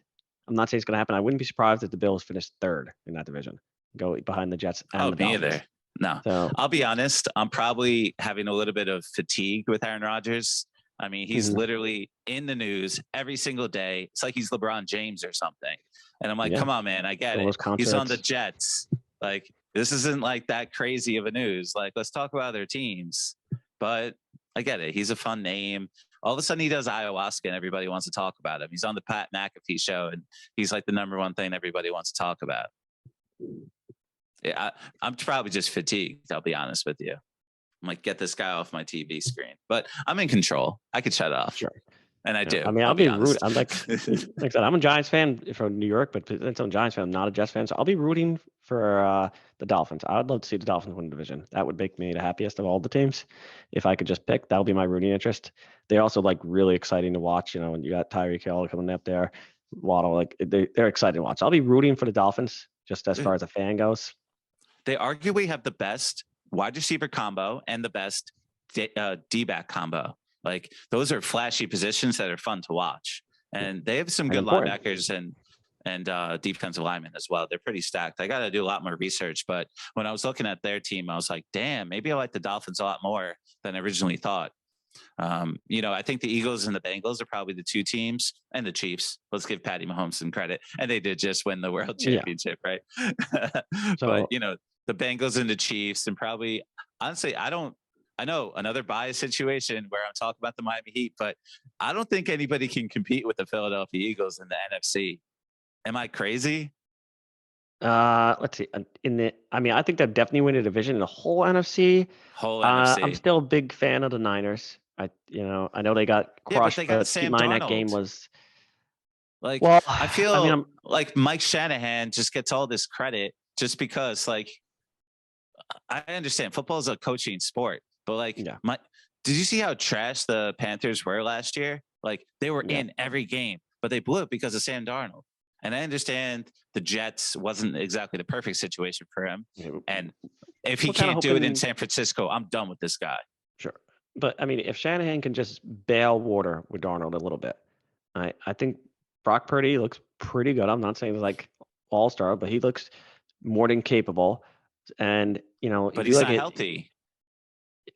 [SPEAKER 1] I'm not saying it's going to happen. I wouldn't be surprised if the Bills finish 3rd in that division, go behind the Jets and the Dolphins.
[SPEAKER 2] Me either. No, so, I'll be honest. I'm probably having a little bit of fatigue with Aaron Rodgers. He's literally in the news every single day. It's like he's LeBron James or something. And I'm like, come on, man, I get it. He's on the Jets. Like, this isn't like that crazy of a news. Like, let's talk about other teams. But I get it. He's a fun name. All of a sudden he does ayahuasca and everybody wants to talk about him. He's on the Pat McAfee show and he's like the number 1 thing everybody wants to talk about. Yeah, I'm probably just fatigued. I'll be honest with you. I'm like, get this guy off my TV screen, but I'm in control. I could shut off. Sure. And I do.
[SPEAKER 1] I'll be rooting. I'm like I said, I'm a Giants fan from New York, but since I'm a Giants fan, I'm not a Jets fan. So I'll be rooting for the Dolphins. I would love to see the Dolphins win the division. That would make me the happiest of all the teams. If I could just pick, that would be my rooting interest. They're also really exciting to watch. When you got Tyreek Hill coming up there, Waddle, they're exciting to watch. I'll be rooting for the Dolphins just as far as a fan goes.
[SPEAKER 2] They arguably have the best wide receiver combo and the best D-back combo. Like, those are flashy positions that are fun to watch. And they have some good linebackers and defensive linemen as well. They're pretty stacked. I got to do a lot more research. But when I was looking at their team, I was like, damn, maybe I like the Dolphins a lot more than I originally thought. I think the Eagles and the Bengals are probably the 2 teams, and the Chiefs. Let's give Patty Mahomes some credit. And they did just win the world championship, right? But, the Bengals and the Chiefs, and probably, honestly, I know another bias situation where I'm talking about the Miami Heat, but I don't think anybody can compete with the Philadelphia Eagles in the NFC. Am I crazy?
[SPEAKER 1] Let's see. I think they'll definitely win a division in the whole NFC.
[SPEAKER 2] NFC.
[SPEAKER 1] I'm still a big fan of the Niners. I know they got crushed, but keep in mind that game was
[SPEAKER 2] Like,
[SPEAKER 1] Well,
[SPEAKER 2] I
[SPEAKER 1] I mean,
[SPEAKER 2] feel like Mike Shanahan just gets all this credit just because, like, I understand football is a coaching sport, but like,
[SPEAKER 1] yeah,
[SPEAKER 2] did you see how trash the Panthers were last year? Like, they were
[SPEAKER 1] yeah.
[SPEAKER 2] in every game, but they blew it because of Sam Darnold. And I understand the Jets wasn't exactly the perfect situation for him.
[SPEAKER 1] Yeah,
[SPEAKER 2] And if he
[SPEAKER 1] we're kind of
[SPEAKER 2] can't do it in
[SPEAKER 1] hoping,
[SPEAKER 2] San Francisco, I'm done with this guy.
[SPEAKER 1] sure. But I mean, if Shanahan can just bail water with Darnold a little bit, I think Brock Purdy looks pretty good. I'm not saying he's like all-star, but he looks more than capable. And
[SPEAKER 2] But
[SPEAKER 1] if you
[SPEAKER 2] he's
[SPEAKER 1] look
[SPEAKER 2] not
[SPEAKER 1] at,
[SPEAKER 2] healthy.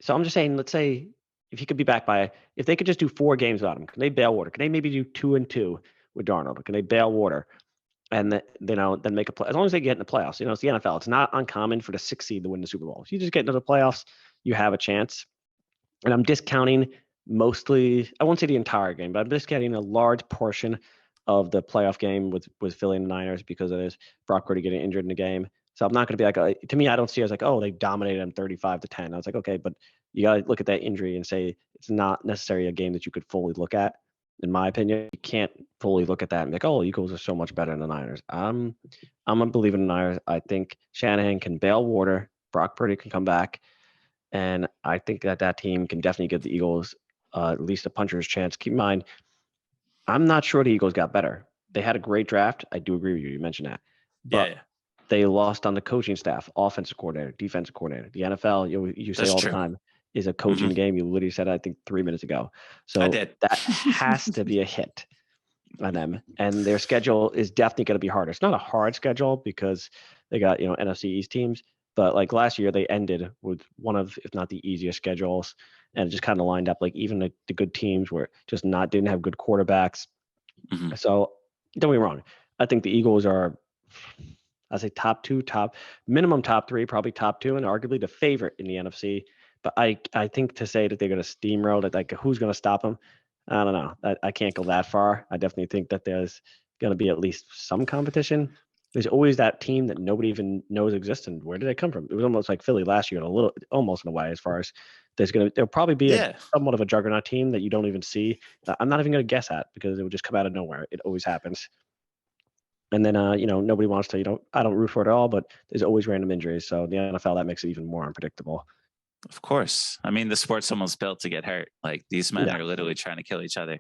[SPEAKER 1] so I'm just saying, let's say if he could be back by, if they could just do 4 games without him, can they bail water? Can they maybe do 2-2 with Darnold? Can they bail water and then make a play? As long as they get in the playoffs, it's the NFL. It's not uncommon for the 6th seed to win the Super Bowl. If you just get into the playoffs, you have a chance. And I'm discounting mostly, I won't say the entire game, but I'm discounting a large portion of the playoff game with Philly and the Niners because of this Brock Purdy getting injured in the game. So I'm not going to be like, to me, I don't see it as like, oh, they dominated them 35-10. I was like, okay, but you got to look at that injury and say it's not necessarily a game that you could fully look at. In my opinion, you can't fully look at that and be like, oh, Eagles are so much better than the Niners. I'm a believer in the Niners. I think Shanahan can bail water. Brock Purdy can come back. And I think that team can definitely give the Eagles at least a puncher's chance. Keep in mind, I'm not sure the Eagles got better. They had a great draft. I do agree with you. You mentioned that. But
[SPEAKER 2] Yeah,
[SPEAKER 1] they lost on the coaching staff, offensive coordinator, defensive coordinator. The NFL, you say
[SPEAKER 2] that's
[SPEAKER 1] all the
[SPEAKER 2] true.
[SPEAKER 1] time, is a coaching
[SPEAKER 2] Hmm.
[SPEAKER 1] game. You literally said, I think, 3 minutes ago.
[SPEAKER 2] I
[SPEAKER 1] So
[SPEAKER 2] did.
[SPEAKER 1] that has to be a hit on them. And their schedule is definitely going to be harder. It's not a hard schedule because they got, NFC East teams. But like last year, they ended with one of, if not the easiest schedules. And it just kind of lined up like even the good teams were just didn't have good quarterbacks.
[SPEAKER 2] Hmm.
[SPEAKER 1] So don't get me wrong. I think the Eagles are, I say top two, minimum top three, probably top two, and arguably the favorite in the NFC. But I think to say that they're going to steamroll that, like who's going to stop them, I don't know. I can't go that far. I definitely think that there's going to be at least some competition. There's always that team that nobody even knows exists. And where did they come from? It was almost like Philly last year, almost in a way, as far as there'll probably be a
[SPEAKER 2] Yeah.
[SPEAKER 1] somewhat of a juggernaut team that you don't even see. I'm not even going to guess at because it would just come out of nowhere. It always happens. And then, nobody wants to, I don't root for it at all, but there's always random injuries. So the NFL, that makes it even more unpredictable.
[SPEAKER 2] Of course. I mean, the sport's almost built to get hurt. Like these men
[SPEAKER 1] Yeah.
[SPEAKER 2] are literally trying to kill each other.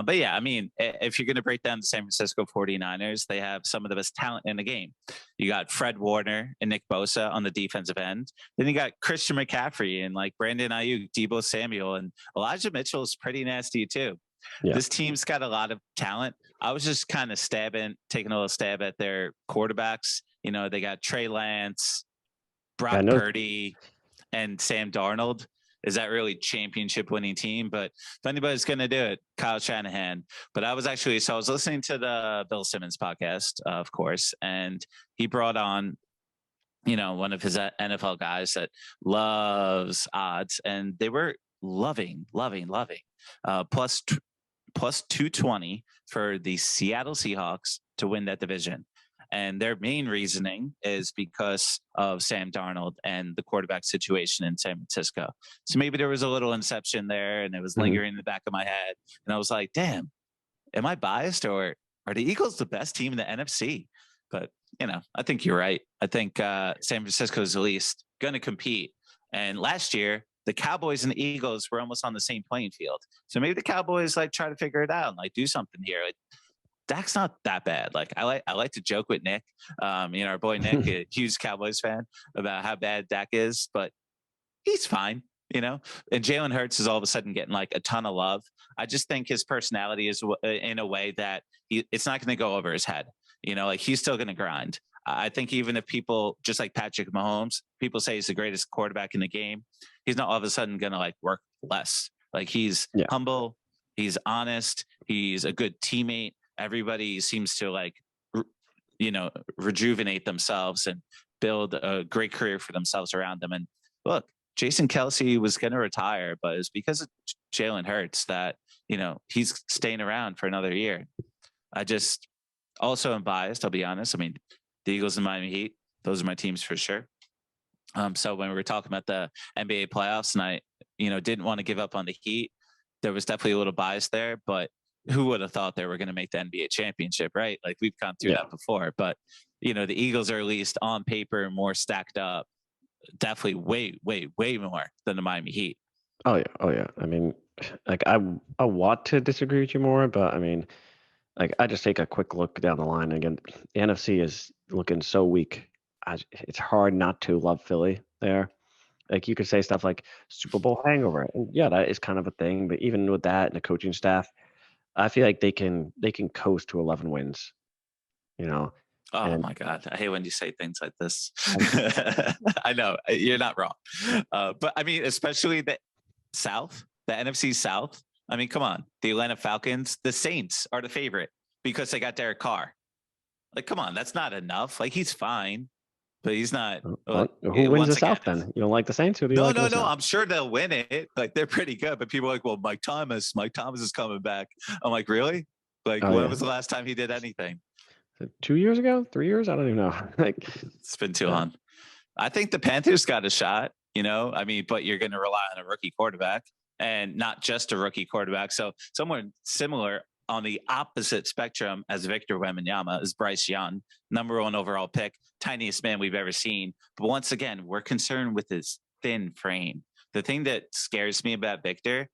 [SPEAKER 2] But yeah, I mean, if you're going to break down the San Francisco 49ers, they have some of the best talent in the game. You got Fred Warner and Nick Bosa on the defensive end. Then you got Christian McCaffrey and like Brandon Ayuk, Deebo Samuel, and Elijah Mitchell is pretty nasty too.
[SPEAKER 1] Yeah.
[SPEAKER 2] This team's got a lot of talent. I was just kind of taking a little stab at their quarterbacks. They got Trey Lance, Brock Purdy, and Sam Darnold. Is that really championship winning team? But if anybody's going to do it, Kyle Shanahan. But I was listening to the Bill Simmons podcast, of course, and he brought on, one of his NFL guys that loves odds, and they were loving, plus 220 for the Seattle Seahawks to win that division. And their main reasoning is because of Sam Darnold and the quarterback situation in San Francisco. So maybe there was a little inception there and it was lingering in the back of my head. And I was like, damn, am I biased or are the Eagles the best team in the NFC? But, I think you're right. I think San Francisco is at least going to compete. And last year, the Cowboys and the Eagles were almost on the same playing field. So maybe the Cowboys try to figure it out and do something here. Dak's not that bad. I like to joke with Nick, our boy Nick, a huge Cowboys fan, about how bad Dak is, but he's fine, And Jalen Hurts is all of a sudden getting a ton of love. I just think his personality is in a way that it's not going to go over his head. He's still going to grind. I think even if people just like Patrick Mahomes, people say he's the greatest quarterback in the game, he's not all of a sudden going to work less. He's humble, he's honest, he's a good teammate. Everybody seems to rejuvenate themselves and build a great career for themselves around them. And look, Jason Kelce was going to retire, but it's because of Jalen Hurts that, he's staying around for another year. I just also am biased. I'll be honest. I mean, the Eagles and Miami Heat, those are my teams for sure. So when we were talking about the NBA playoffs and I, didn't want to give up on the Heat, there was definitely a little bias there, but who would have thought they were going to make the NBA championship, right? Like we've gone through that before, but the Eagles are at least on paper more stacked up, definitely way more than the Miami Heat.
[SPEAKER 1] Oh yeah. I mean, like I want to disagree with you more, but I mean, like I just take a quick look down the line again. The NFC is looking so weak. It's hard not to love Philly there. Like you could say stuff like Super Bowl hangover, and yeah, that is kind of a thing. But even with that and the coaching staff, I feel like they can coast to 11 wins.
[SPEAKER 2] Oh
[SPEAKER 1] and
[SPEAKER 2] my God, I hate when you say things like this. I know you're not wrong, but I mean, especially the South, the NFC South. I mean, come on, the Atlanta Falcons, the Saints are the favorite because they got Derek Carr. Like, come on, that's not enough. Like, he's fine, but he's not.
[SPEAKER 1] Who wins the South then? You don't like the Saints? Who do you like?
[SPEAKER 2] No. I'm sure they'll win it. Like, they're pretty good, but people are like, well, Mike Thomas is coming back. I'm like, really? Like, when was the last time he did anything?
[SPEAKER 1] 2 years ago? 3 years? I don't even know. Like,
[SPEAKER 2] it's been too long. I think the Panthers got a shot. I mean, but you're going to rely on a rookie quarterback. And not just a rookie quarterback. So someone similar on the opposite spectrum as Victor Wembanyama is Bryce Young, number 1 overall pick, tiniest man we've ever seen. But once again, we're concerned with his thin frame. The thing that scares me about Victor,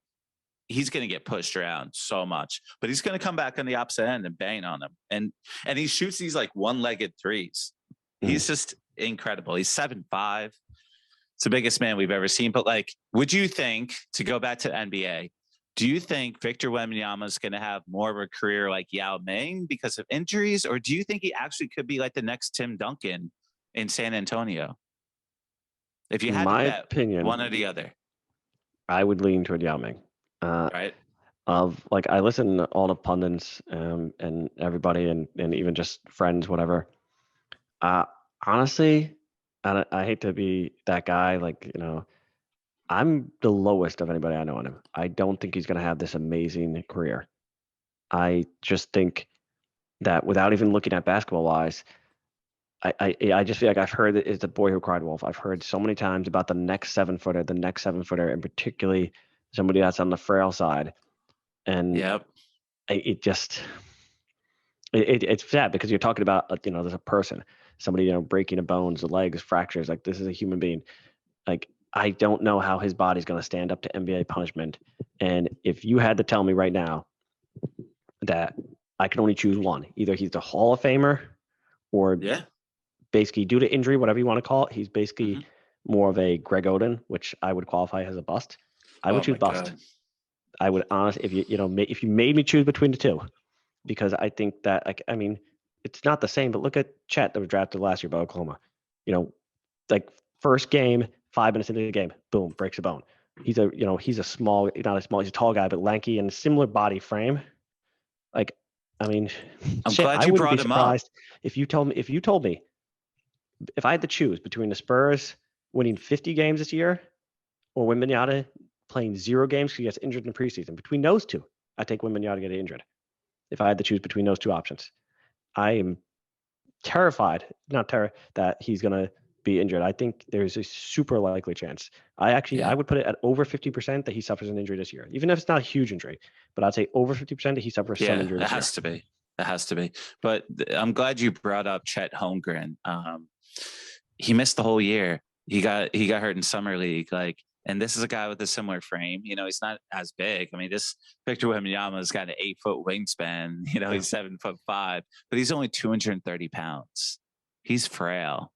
[SPEAKER 2] he's going to get pushed around so much, but he's going to come back on the opposite end and bang on him. And he shoots these like one-legged threes. He's just incredible. He's 7'5". It's the biggest man we've ever seen. But like, would you think, to go back to the NBA, do you think Victor Wembanyama is going to have more of a career like Yao Ming because of injuries? Or do you think he actually could be like the next Tim Duncan in San Antonio? If you had to bet opinion, one or the other,
[SPEAKER 1] I would lean toward Yao Ming.
[SPEAKER 2] Right.
[SPEAKER 1] I listen to all the pundits and everybody and even just friends, whatever. Honestly, I hate to be that guy. Like, I'm the lowest of anybody I know on him. I don't think he's going to have this amazing career. I just think that without even looking at basketball wise, I just feel like I've heard it's the boy who cried wolf. I've heard so many times about the next 7-footer, and particularly somebody that's on the frail side. And it's sad because you're talking about, there's a person, somebody, breaking a bones, the legs, fractures. Like, this is a human being. Like, I don't know how his body's going to stand up to NBA punishment. And if you had to tell me right now that I can only choose one, either he's the Hall of Famer or basically due to injury, whatever you want to call it, he's basically more of a Greg Oden, which I would qualify as a bust. I would choose bust. God. I would honestly, if you made me choose between the two, because I think that, like, I mean, it's not the same, but look at Chet that was drafted last year by Oklahoma. Like, first game, 5 minutes into the game, boom, breaks a bone. He's a small, not a small, he's a tall guy, but lanky and similar body frame. Like, I mean,
[SPEAKER 2] I'm glad you brought him up.
[SPEAKER 1] If you told me, if I had to choose between the Spurs winning 50 games this year or Wembanyama playing 0 games because he gets injured in the preseason, between those two, I take Wembanyama to get injured. If I had to choose between those two options, I am terrified, that he's going to be injured. I think there's a super likely chance. I would put it at over 50% that he suffers an injury this year, even if it's not a huge injury, but I'd say over 50% that he suffers some injury this year.
[SPEAKER 2] It has to be. But I'm glad you brought up Chet Holmgren. He missed the whole year. He got hurt in summer league. Like, and this is a guy with a similar frame. He's not as big. I mean, this Victor Wembanyama's got an 8-foot wingspan. He's 7'5", but he's only 230 pounds. He's frail.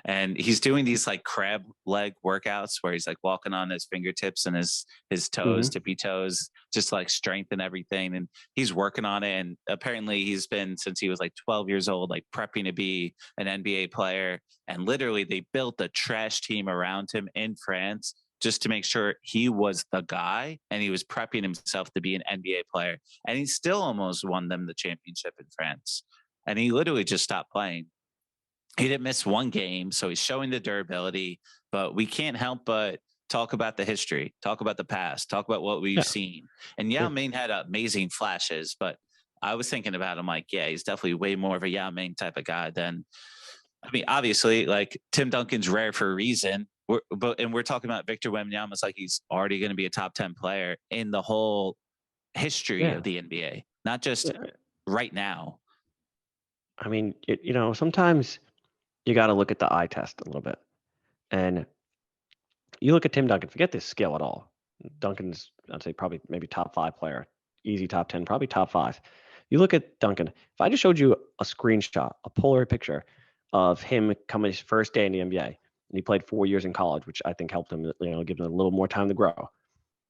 [SPEAKER 2] And he's doing these like crab leg workouts where he's like walking on his fingertips and his toes, tippy toes, just like strengthen everything. And he's working on it. And apparently he's been, since he was like 12 years old, like prepping to be an NBA player. And literally they built a trash team around him in France just to make sure he was the guy, and he was prepping himself to be an NBA player. And he still almost won them the championship in France. And he literally just stopped playing. He didn't miss one game, so he's showing the durability, but we can't help but talk about the history, talk about the past, talk about what we've seen. And Yao Ming had amazing flashes, but I was thinking about him like, he's definitely way more of a Yao Ming type of guy than, I mean, obviously, like, Tim Duncan's rare for a reason. We're talking about Victor Wembanyama. It's like he's already going to be a top 10 player in the whole history of the NBA, not just right now.
[SPEAKER 1] I mean, sometimes you got to look at the eye test a little bit. And you look at Tim Duncan, forget this skill at all. Duncan's, I'd say, probably maybe top 5 player, easy top 10, probably top 5. You look at Duncan. If I just showed you a screenshot, a Polaroid picture of him coming his first day in the NBA, and he played 4 years in college, which I think helped him, give him a little more time to grow.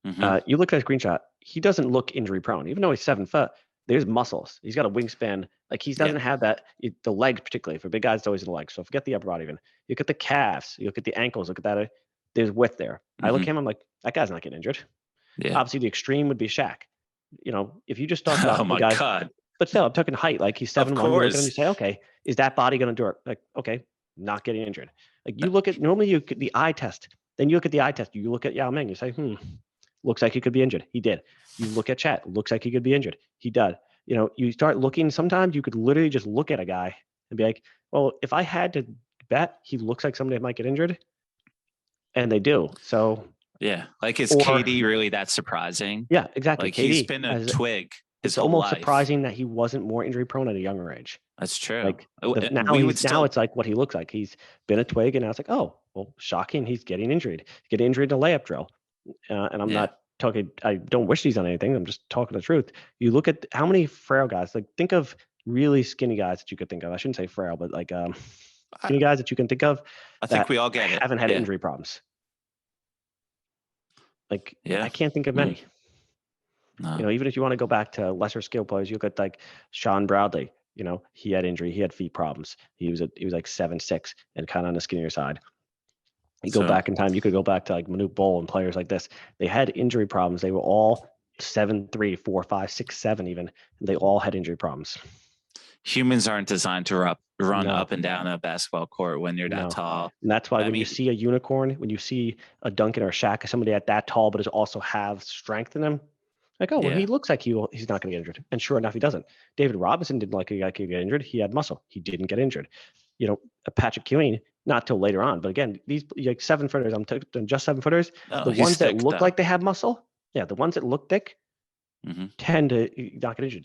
[SPEAKER 1] You look at that screenshot, he doesn't look injury prone, even though he's 7 foot. There's muscles. He's got a wingspan. Like he doesn't have that. The legs, particularly for big guys, it's always the legs. So forget the upper body. Even you look at the calves, you look at the ankles. Look at that. There's width there. I look at him. I'm like, that guy's not getting injured.
[SPEAKER 2] Yeah.
[SPEAKER 1] Obviously, the extreme would be Shaq. If you just talk about
[SPEAKER 2] oh my
[SPEAKER 1] guys,
[SPEAKER 2] God.
[SPEAKER 1] But still, I'm talking height. Like he's 7'1". You look at him, you say, okay, is that body going to do it? Like, okay, not getting injured. Like you look at normally you the eye test. Then you look at the eye test. You look at Yao Ming. You say, looks like he could be injured. He did. You look at Chat. Looks like he could be injured. He did. You start looking. Sometimes you could literally just look at a guy and be like, well, if I had to bet, he looks like somebody that might get injured. And they do. So
[SPEAKER 2] yeah, like is KD really that surprising?
[SPEAKER 1] Yeah, exactly.
[SPEAKER 2] Like
[SPEAKER 1] KD
[SPEAKER 2] he's been a twig.
[SPEAKER 1] It's almost surprising that he wasn't more injury prone at a younger age.
[SPEAKER 2] That's true.
[SPEAKER 1] Like now it's like what he looks like. He's been a twig, and now it's like, oh, well, shocking. He's getting injured. Getting injured in a layup drill. And I'm not talking. I don't wish these on anything. I'm just talking the truth. You look at how many frail guys. Like think of really skinny guys that you could think of. I shouldn't say frail, but like skinny guys that you can think of.
[SPEAKER 2] I think we all get it.
[SPEAKER 1] Haven't had injury problems. Like I can't think of many. No. Even if you want to go back to lesser skill players, you look at like Sean Bradley. He had injury. He had feet problems. He was like 7'6" and kind of on the skinnier side. You go back in time. You could go back to like Manute Bol and players like this. They had injury problems. They were all 7'3", 4, 5, 6, 7 even. And they all had injury problems.
[SPEAKER 2] Humans aren't designed to run up and down a basketball court when you're that tall.
[SPEAKER 1] And that's why you see a unicorn, when you see a Duncan or a Shaq, somebody at that tall but also have strength in them. Like, oh, well, he looks like he's not going to get injured. And sure enough, he doesn't. David Robinson didn't like a guy could get injured. He had muscle. He didn't get injured. Patrick Ewing, not till later on. But again, these like 7-footers, I'm talking just 7-footers. The ones that look like they have muscle, the ones that look thick tend to not get injured.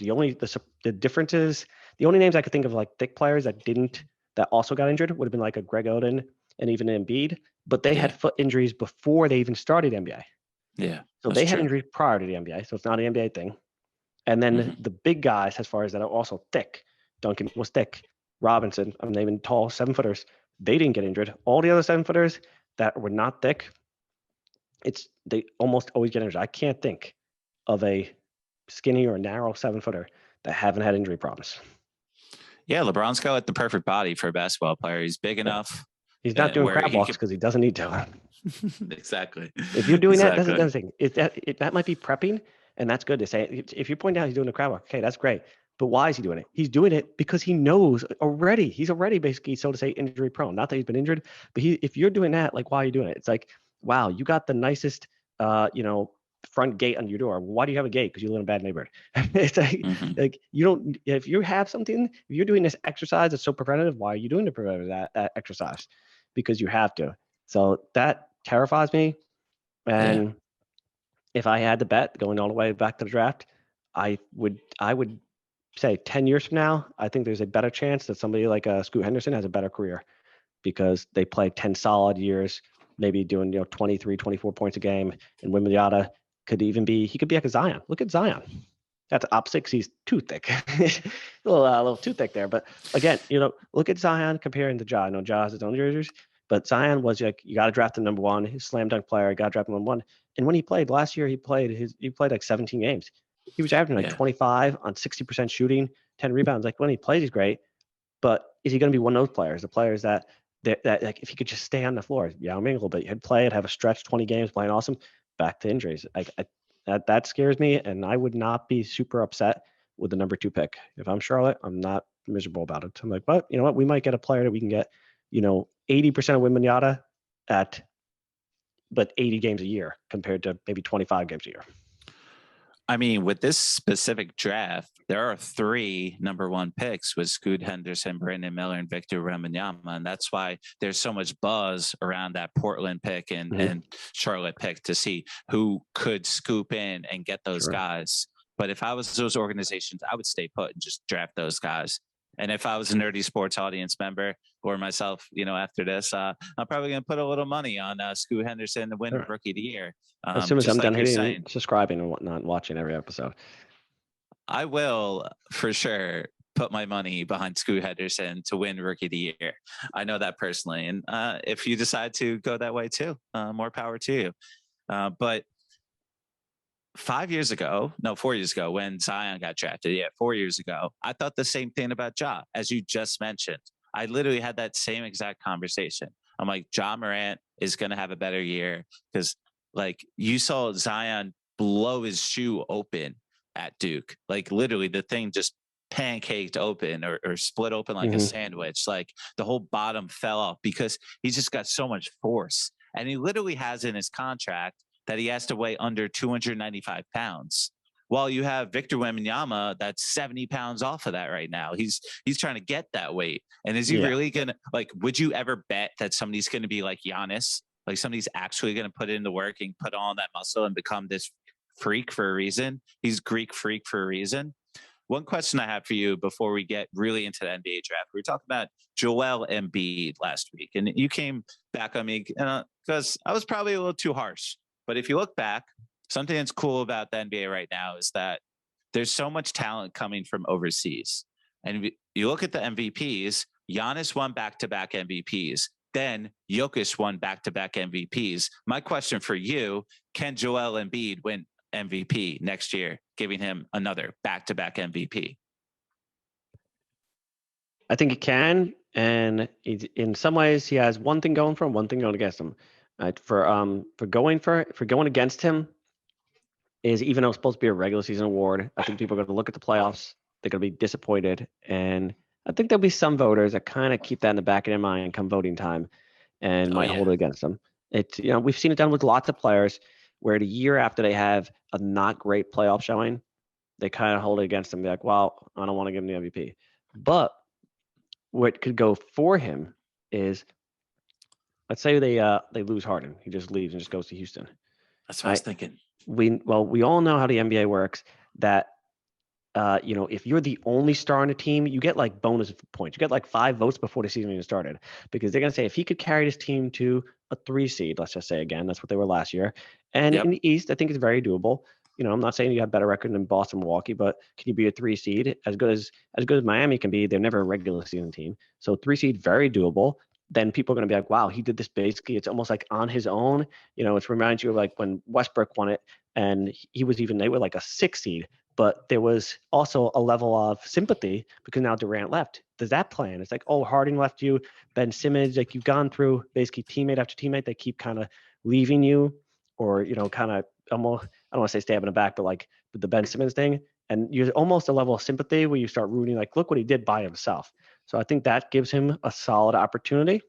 [SPEAKER 1] The difference is, the only names I could think of like thick players that also got injured would have been like a Greg Oden and even Embiid. But they had foot injuries before they even started NBA.
[SPEAKER 2] Yeah.
[SPEAKER 1] So they had injuries prior to the NBA, so it's not an NBA thing. And then the big guys, as far as that, are also thick. Duncan was thick. Robinson, I'm naming tall 7-footers. They didn't get injured. All the other 7-footers that were not thick, they almost always get injured. I can't think of a skinny or narrow 7-footer that haven't had injury problems.
[SPEAKER 2] Yeah, LeBron's got the perfect body for a basketball player. He's big enough.
[SPEAKER 1] He's not doing crab walks because he doesn't need to.
[SPEAKER 2] Exactly.
[SPEAKER 1] If you're doing that, that's another thing. That might be prepping, and that's good to say. If you point out he's doing a crab walk, okay, that's great. But why is he doing it? He's doing it because he knows already. He's already basically, so to say, injury prone. Not that he's been injured, but if you're doing that, like, why are you doing it? It's like, wow, you got the nicest, front gate on your door. Why do you have a gate? Because you live in a bad neighborhood. It's like you don't. If you have something, if you're doing this exercise that's so preventative, why are you doing the preventative that exercise? Because you have to. So that terrifies me. And if I had to bet going all the way back to the draft, I would say 10 years from now, I think there's a better chance that somebody like Scoot Henderson has a better career because they played 10 solid years, maybe doing 23, 24 points a game. And Wembanyama could be like a Zion. Look at Zion. That's opposite because he's too thick. a little too thick there. But again, look at Zion comparing to Ja. I know Ja has his own jerseys, but Zion was like, you got to draft him number one. He's a slam dunk player. Got to draft him number one. And when he played last year, he played like 17 games. He was averaging like 25 on 60% shooting, 10 rebounds. Like when he plays, he's great. But is he going to be one of those players? The players that like if he could just stay on the floor, Yao Ming a little bit, he'd play, have a stretch, 20 games, playing awesome, back to injuries. That scares me, and I would not be super upset with the number 2 pick. If I'm Charlotte, I'm not miserable about it. I'm like, but you know what? We might get a player that we can get, 80% of Wembanyama but 80 games a year compared to maybe 25 games a year.
[SPEAKER 2] I mean, with this specific draft, there are 3 number 1 picks with Scoot Henderson, Brandon Miller, and Victor Wembanyama. And that's why there's so much buzz around that Portland pick and Charlotte pick to see who could scoop in and get those guys. But if I was those organizations, I would stay put and just draft those guys. And if I was a Nerdie Sports audience member or myself, after this, I'm probably going to put a little money on Scoot Henderson to win Rookie of the Year.
[SPEAKER 1] As soon as
[SPEAKER 2] just
[SPEAKER 1] I'm
[SPEAKER 2] like
[SPEAKER 1] done
[SPEAKER 2] you're
[SPEAKER 1] hitting,
[SPEAKER 2] saying.
[SPEAKER 1] subscribing and whatnot, and watching every episode.
[SPEAKER 2] I will for sure put my money behind Scoot Henderson to win Rookie of the Year. I know that personally. And if you decide to go that way too, more power to you. But 4 years ago, when Zion got drafted, 4 years ago, I thought the same thing about Ja, as you just mentioned. I literally had that same exact conversation. I'm like, Ja Morant is going to have a better year because, like, you saw Zion blow his shoe open at Duke. Like, literally, the thing just pancaked open or split open like a sandwich. Like, the whole bottom fell off because he's just got so much force. And he literally has in his contract that he has to weigh under 295 pounds. While you have Victor Wembanyama, that's 70 pounds off of that right now. He's trying to get that weight. And is he really going to, like, would you ever bet that somebody's going to be like Giannis? Like, somebody's actually going to put in the work and put on that muscle and become this freak for a reason? He's Greek freak for a reason. One question I have for you before we get really into the NBA draft. We were talking about Joel Embiid last week, and you came back on me because I was probably a little too harsh. But if you look back, something that's cool about the NBA right now is that there's so much talent coming from overseas. And you look at the MVPs, Giannis won back-to-back MVPs. Then Jokic won back-to-back MVPs. My question for you, can Joel Embiid win MVP next year, giving him another back-to-back MVP?
[SPEAKER 1] I think he can. And in some ways, he has one thing going for him, one thing going against him. For going against him is, even though it's supposed to be a regular season award, I think people are going to look at the playoffs. They're going to be disappointed, and I think there'll be some voters that kind of keep that in the back of their mind come voting time, and might hold it against them. It's we've seen it done with lots of players where the year after they have a not great playoff showing, they kind of hold it against them, be like, well, I don't want to give him the MVP. But what could go for him is, let's say they lose Harden. He just leaves and just goes to Houston.
[SPEAKER 2] That's what I was thinking.
[SPEAKER 1] We all know how the NBA works, that if you're the only star on the team, you get like bonus points. You get like 5 votes before the season even started, because they're going to say if he could carry his team to a 3 seed, let's just say, again, that's what they were last year. And in the East, I think it's very doable. I'm not saying you have better record than Boston, Milwaukee, but can you be a 3 seed? As good as Miami can be, they're never a regular season team. So 3 seed, very doable. Then people are going to be like, wow, he did this basically. It's almost like on his own. It reminds you of like when Westbrook won it, and they were like a 6 seed, but there was also a level of sympathy because now Durant left. Does that play in? It's like, oh, Harden left you, Ben Simmons, like you've gone through basically teammate after teammate. They keep kind of leaving you, or, kind of almost, I don't want to say stab in the back, but like with the Ben Simmons thing. And you're almost a level of sympathy where you start rooting, like, look what he did by himself. So I think that gives him a solid opportunity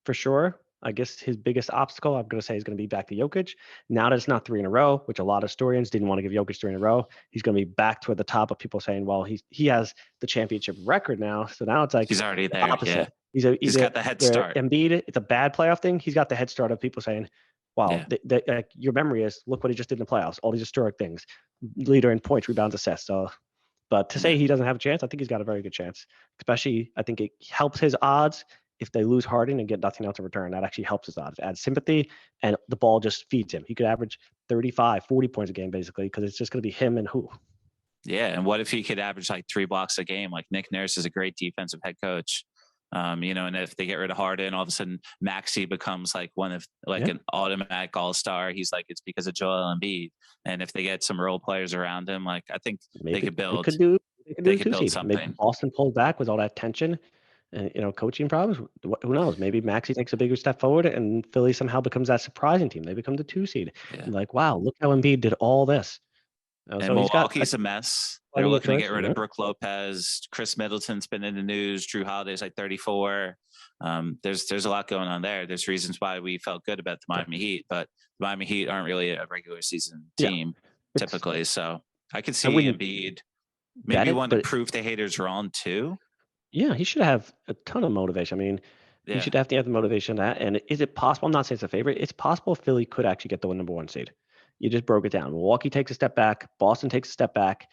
[SPEAKER 1] for sure. I guess his biggest obstacle, I'm going to say, is going to be back to Jokic. Now that it's not 3 in a row, which a lot of historians didn't want to give Jokic 3 in a row, he's going to be back toward the top of people saying, well, he has the championship record now. So now it's like
[SPEAKER 2] he's already there.
[SPEAKER 1] Opposite.
[SPEAKER 2] Yeah. He's got the head start.
[SPEAKER 1] Embiid, it's a bad playoff thing. He's got the head start of people saying, wow, your memory is, look what he just did in the playoffs, all these historic things, leader in points, rebounds, assists. But to say he doesn't have a chance, I think he's got a very good chance. Especially, I think it helps his odds if they lose Harden and get nothing else in return. That actually helps his odds. It adds sympathy, and the ball just feeds him. He could average 35, 40 points a game, basically, because it's just going to be him and who.
[SPEAKER 2] Yeah, and what if he could average like 3 blocks a game? Like, Nick Nurse is a great defensive head coach. And if they get rid of Harden, all of a sudden Maxey becomes like an automatic all-star. He's like, it's because of Joel Embiid. And if they get some role players around him, like, I think they could build. They could build something.
[SPEAKER 1] Maybe Boston pulled back with all that tension and coaching problems. Who knows? Maybe Maxey takes a bigger step forward, and Philly somehow becomes that surprising team. They become the 2 seed. Yeah. Like, wow, look how Embiid did all this.
[SPEAKER 2] And so Milwaukee's a mess. They're looking to get rid of Brook Lopez. Chris Middleton's been in the news. Drew Holiday's like 34. There's a lot going on there. There's reasons why we felt good about the Miami Heat, but the Miami Heat aren't really a regular season team typically. So I could see Embiid maybe want to prove the haters wrong too.
[SPEAKER 1] Yeah, he should have a ton of motivation. I mean, he should have the motivation of that. And is it possible? I'm not saying it's a favorite. It's possible Philly could actually get the number 1 seed. You just broke it down. Milwaukee takes a step back. Boston takes a step back.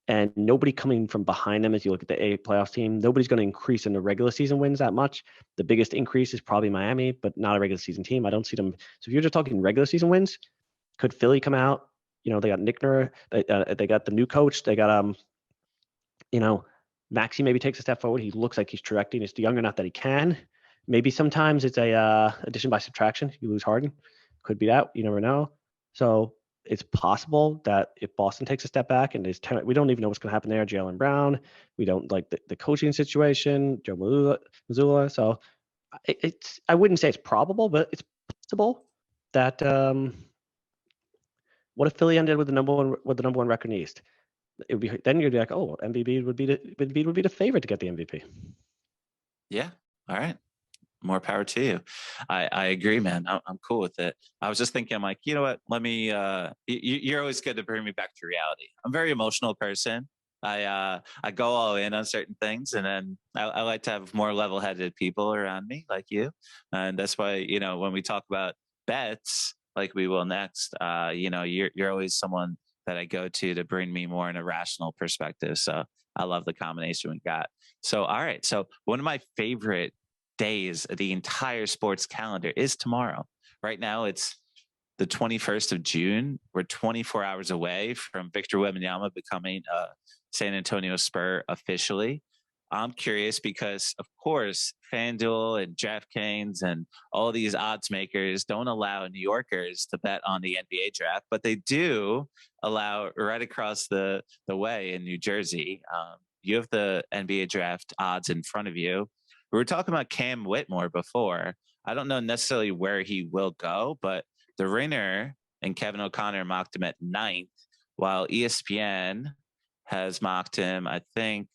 [SPEAKER 1] And nobody coming from behind them as you look at the A playoffs team, nobody's going to increase in the regular season wins that much. The biggest increase is probably Miami, but not a regular season team. I don't see them. So if you're just talking regular season wins, could Philly come out? They got Nick Nurse. They got the new coach. They got Maxey maybe takes a step forward. He looks like he's trajecting. He's young enough that he can. Maybe sometimes it's a addition by subtraction. You lose Harden. Could be that. You never know. So it's possible that if Boston takes a step back and we don't even know what's going to happen there. Jaylen Brown, we don't like the coaching situation, Joe Mazzulla. So I wouldn't say it's probable, but it's possible that what if Philly ended with the number one record in the East? It would be then you'd be like, oh, Embiid would be the favorite to get the MVP.
[SPEAKER 2] Yeah. All right. More power to you. I agree, man. I'm cool with it. I was just thinking, I'm like, you know what? Let me. You're always good to bring me back to reality. I'm a very emotional person. I go all in on certain things, and then I like to have more level-headed people around me, like you. And that's why when we talk about bets, like we will next, you're always someone that I go to bring me more in a rational perspective. So I love the combination we got. So all right. So one of my favorite days of the entire sports calendar is tomorrow. Right now it's the 21st of June. We're 24 hours away from Victor Wembanyama becoming a San Antonio Spur officially. I'm curious because, of course, FanDuel and DraftKings and all these odds makers don't allow New Yorkers to bet on the NBA draft, but they do allow right across the way in New Jersey. You have the NBA draft odds in front of you. We were talking about Cam Whitmore before. I don't know necessarily where he will go, but the Ringer and Kevin O'Connor mocked him at 9th, while ESPN has mocked him, I think,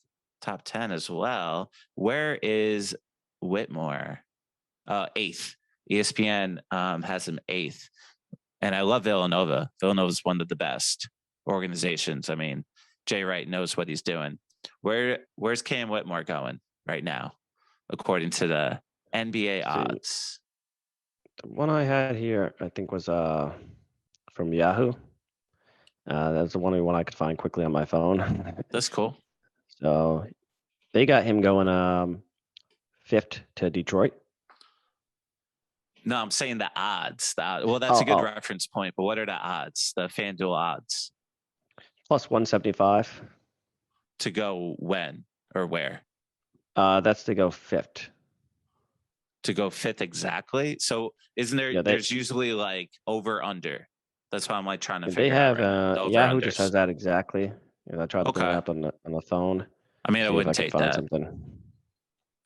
[SPEAKER 2] top 10 as well. Where is Whitmore? 8th. ESPN has him 8th. And I love Villanova. Villanova is one of the best organizations. I mean, Jay Wright knows what he's doing. Where's Cam Whitmore going right now, according to the NBA odds?
[SPEAKER 1] The one I had here, I think, was from Yahoo. That's the only one I could find quickly on my phone.
[SPEAKER 2] That's cool.
[SPEAKER 1] So they got him going 5th to Detroit.
[SPEAKER 2] No, I'm saying the odds. Well, that's a good reference point, but what are the odds, the FanDuel odds?
[SPEAKER 1] Plus 175.
[SPEAKER 2] To go when or where?
[SPEAKER 1] That's to go 5th.
[SPEAKER 2] To go 5th exactly? So isn't there, there's usually like over under. That's why I'm like trying to figure out. They have
[SPEAKER 1] Yahoo just has that exactly. I tried to pull it up on the phone.
[SPEAKER 2] I mean, I wouldn't take that. Something.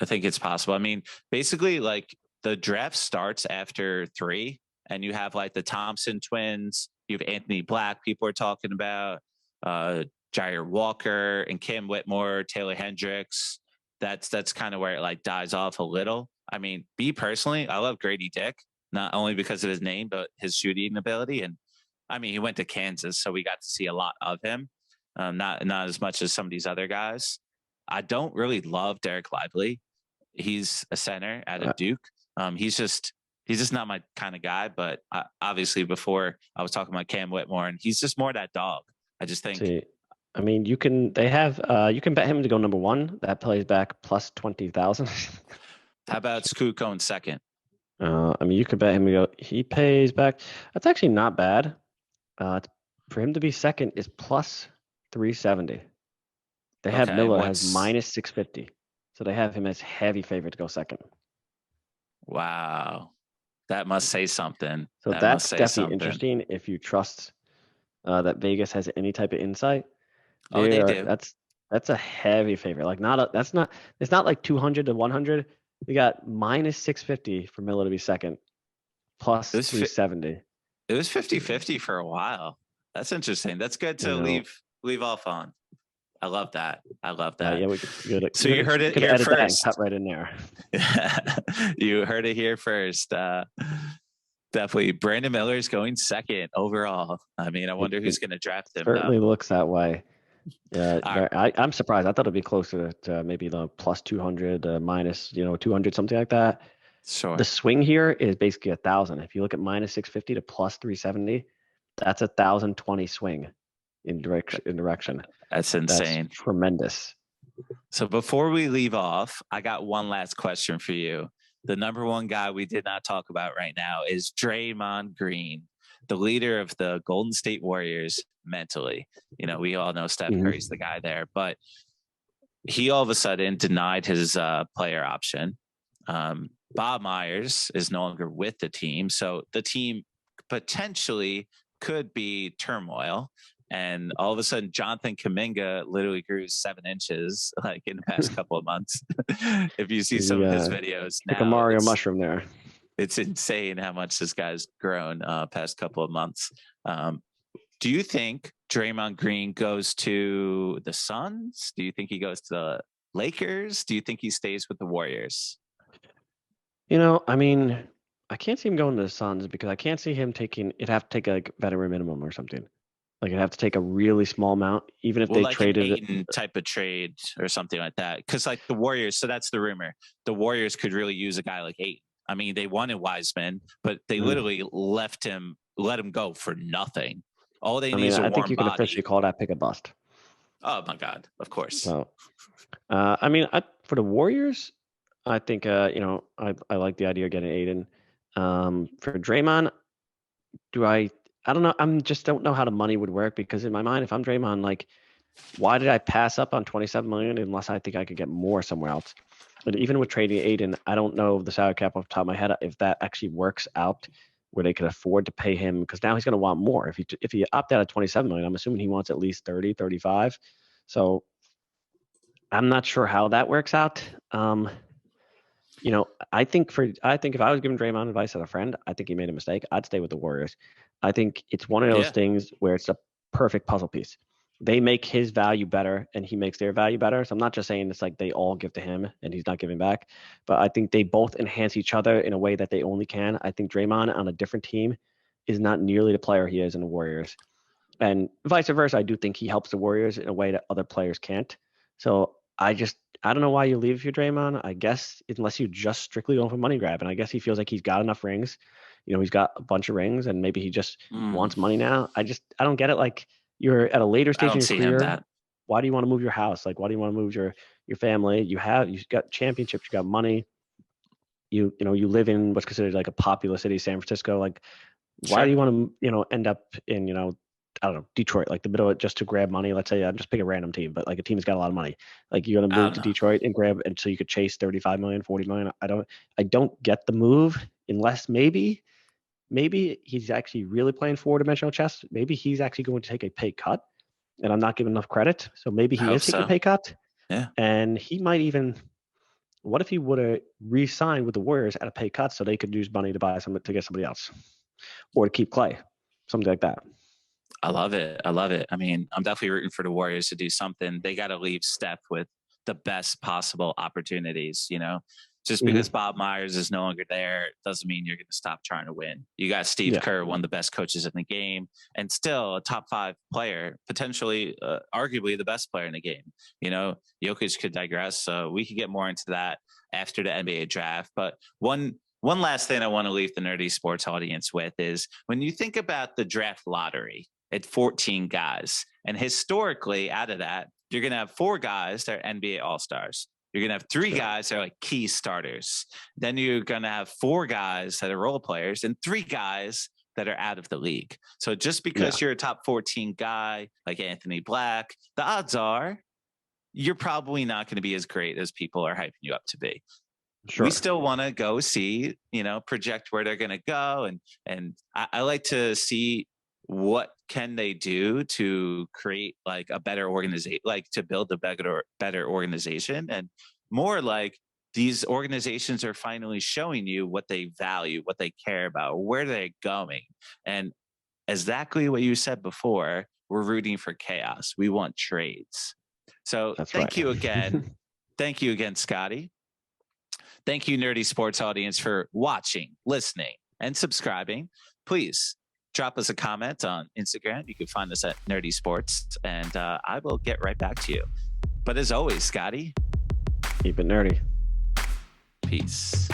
[SPEAKER 2] I think it's possible. I mean, basically, like the draft starts after 3, and you have like the Thompson twins. You have Anthony Black. People are talking about Jair Walker and Cam Whitmore, Taylor Hendricks. That's kind of where it like dies off a little. I mean, me personally, I love Grady Dick, not only because of his name, but his shooting ability. And I mean, he went to Kansas, so we got to see a lot of him. Not as much as some of these other guys. I don't really love Derek Lively. He's a center out of Duke. He's just not my kind of guy. But obviously, before I was talking about Cam Whitmore, and he's just more that dog. I just think.
[SPEAKER 1] I mean, you can bet him to go number 1. That plays back plus 20,000.
[SPEAKER 2] How about Scoot going 2nd?
[SPEAKER 1] I mean, you could bet him to go. He pays back. That's actually not bad. For him to be 2nd is plus 370. They have Miller as minus 650. So they have him as heavy favorite to go 2nd.
[SPEAKER 2] Wow. That must say something.
[SPEAKER 1] So that's definitely interesting if you trust that Vegas has any type of insight.
[SPEAKER 2] They do.
[SPEAKER 1] That's a heavy favorite. Like it's not like 200 to 100. We got minus 650 for Miller to be 2nd, plus 370.
[SPEAKER 2] It was 50-50 for a while. That's interesting. That's good to leave off on. I love that.
[SPEAKER 1] Yeah, we could
[SPEAKER 2] so you heard it here first.
[SPEAKER 1] Cut right in there.
[SPEAKER 2] You heard it here first. Definitely, Brandon Miller is going 2nd overall. I mean, I wonder who's going to draft him.
[SPEAKER 1] Certainly looks that way. Yeah, I'm surprised. I thought it'd be closer to maybe the plus 200, minus 200, something like that.
[SPEAKER 2] Sure.
[SPEAKER 1] The swing here is basically 1,000. If you look at minus 650 to plus 370, That's 1,020 swing in direction.
[SPEAKER 2] That's insane.
[SPEAKER 1] That's tremendous.
[SPEAKER 2] So before we leave off, I got one last question for you. The number one guy we did not talk about right now is Draymond Green, the leader of the Golden State Warriors mentally. We all know Steph Curry's the guy there, but he all of a sudden denied his player option. Bob Myers is no longer with the team, so the team potentially could be turmoil. And all of a sudden, Jonathan Kuminga literally grew 7 inches like in the past couple of months. If you see some of his videos,
[SPEAKER 1] like a Mario mushroom there.
[SPEAKER 2] It's insane how much this guy's grown past couple of months. Do you think Draymond Green goes to the Suns? Do you think he goes to the Lakers? Do you think he stays with the Warriors?
[SPEAKER 1] I mean, I can't see him going to the Suns because I can't see him it'd have to take a veteran minimum or something. Like it'd have to take a really small amount, even if they traded
[SPEAKER 2] an Ayton type of trade or something like that. Because like the Warriors, so that's the rumor. The Warriors could really use a guy like Ayton. I mean, they wanted Wiseman, but they literally let him go for nothing. All they need is a warm body. I think you can
[SPEAKER 1] officially call that pick a bust.
[SPEAKER 2] Oh my God, of course.
[SPEAKER 1] So, I mean, for the Warriors, I think I like the idea of getting Ayton. For Draymond, I don't know. Don't know how the money would work because in my mind, if I'm Draymond, like, why did I pass up on $27 million unless I think I could get more somewhere else? But even with trading Ayton, I don't know the salary cap off the top of my head if that actually works out where they could afford to pay him because now he's going to want more. If he opt out at $27 million, I'm assuming he wants at least 30, 35. So I'm not sure how that works out. I think if I was giving Draymond advice as a friend, I think he made a mistake. I'd stay with the Warriors. I think it's one of those things where it's a perfect puzzle piece. They make his value better and he makes their value better. So I'm not just saying it's like they all give to him and he's not giving back, but I think they both enhance each other in a way that they only can. I think Draymond on a different team is not nearly the player he is in the Warriors. And vice versa, I do think he helps the Warriors in a way that other players can't. So I don't know why you leave if you're Draymond. I guess unless you just strictly go for money grab. And I guess he feels like he's got enough rings. He's got a bunch of rings and maybe he just wants money now. I don't get it. Like you're at a later stage in your career. Why do you want to move your house? Like, why do you want to move your family? You've got championships, you got money. You live in what's considered like a popular city, San Francisco. Like, why do you want to, end up in, I don't know, Detroit, like the middle of it just to grab money? Let's say I'm just pick a random team, but like a team that's got a lot of money. Like you're going to move to Detroit and grab, and so you could chase 35 million, 40 million. I don't get the move unless maybe he's actually really playing 4-dimensional chess. Maybe he's actually going to take a pay cut and I'm not giving enough credit. So maybe he is taking a pay cut.
[SPEAKER 2] Yeah.
[SPEAKER 1] And he might even, what if he would have re-signed with the Warriors at a pay cut so they could use money to to get somebody else or to keep Clay, something like that.
[SPEAKER 2] I love it. I mean, I'm definitely rooting for the Warriors to do something. They got to leave Steph with the best possible opportunities, Just because Bob Myers is no longer there doesn't mean you're going to stop trying to win. You got Steve Kerr, one of the best coaches in the game, and still a top 5 player, potentially, arguably the best player in the game. Jokic could digress, so we could get more into that after the NBA draft. But one last thing I want to leave the Nerdie Sports audience with is when you think about the draft lottery at 14 guys, and historically out of that, you're going to have 4 guys that are NBA All-Stars. You're going to have 3 guys that are like key starters. Then you're going to have 4 guys that are role players and 3 guys that are out of the league. So just because you're a top 14 guy like Anthony Black, the odds are you're probably not going to be as great as people are hyping you up to be. Sure. We still want to go see, project where they're going to go. And I like to see what can they do to create like a better organization, like to build a better organization, and more like these organizations are finally showing you what they value, what they care about, where they're going. And exactly what you said before, we're rooting for chaos. We want trades. So thank you again. Thank you again, Scotty. Thank you, Nerdie Sports audience, for watching, listening, and subscribing. Please drop us a comment on Instagram. You can find us at Nerdie Sports, and I will get right back to you. But as always, Scotty,
[SPEAKER 1] keep it nerdy.
[SPEAKER 2] Peace.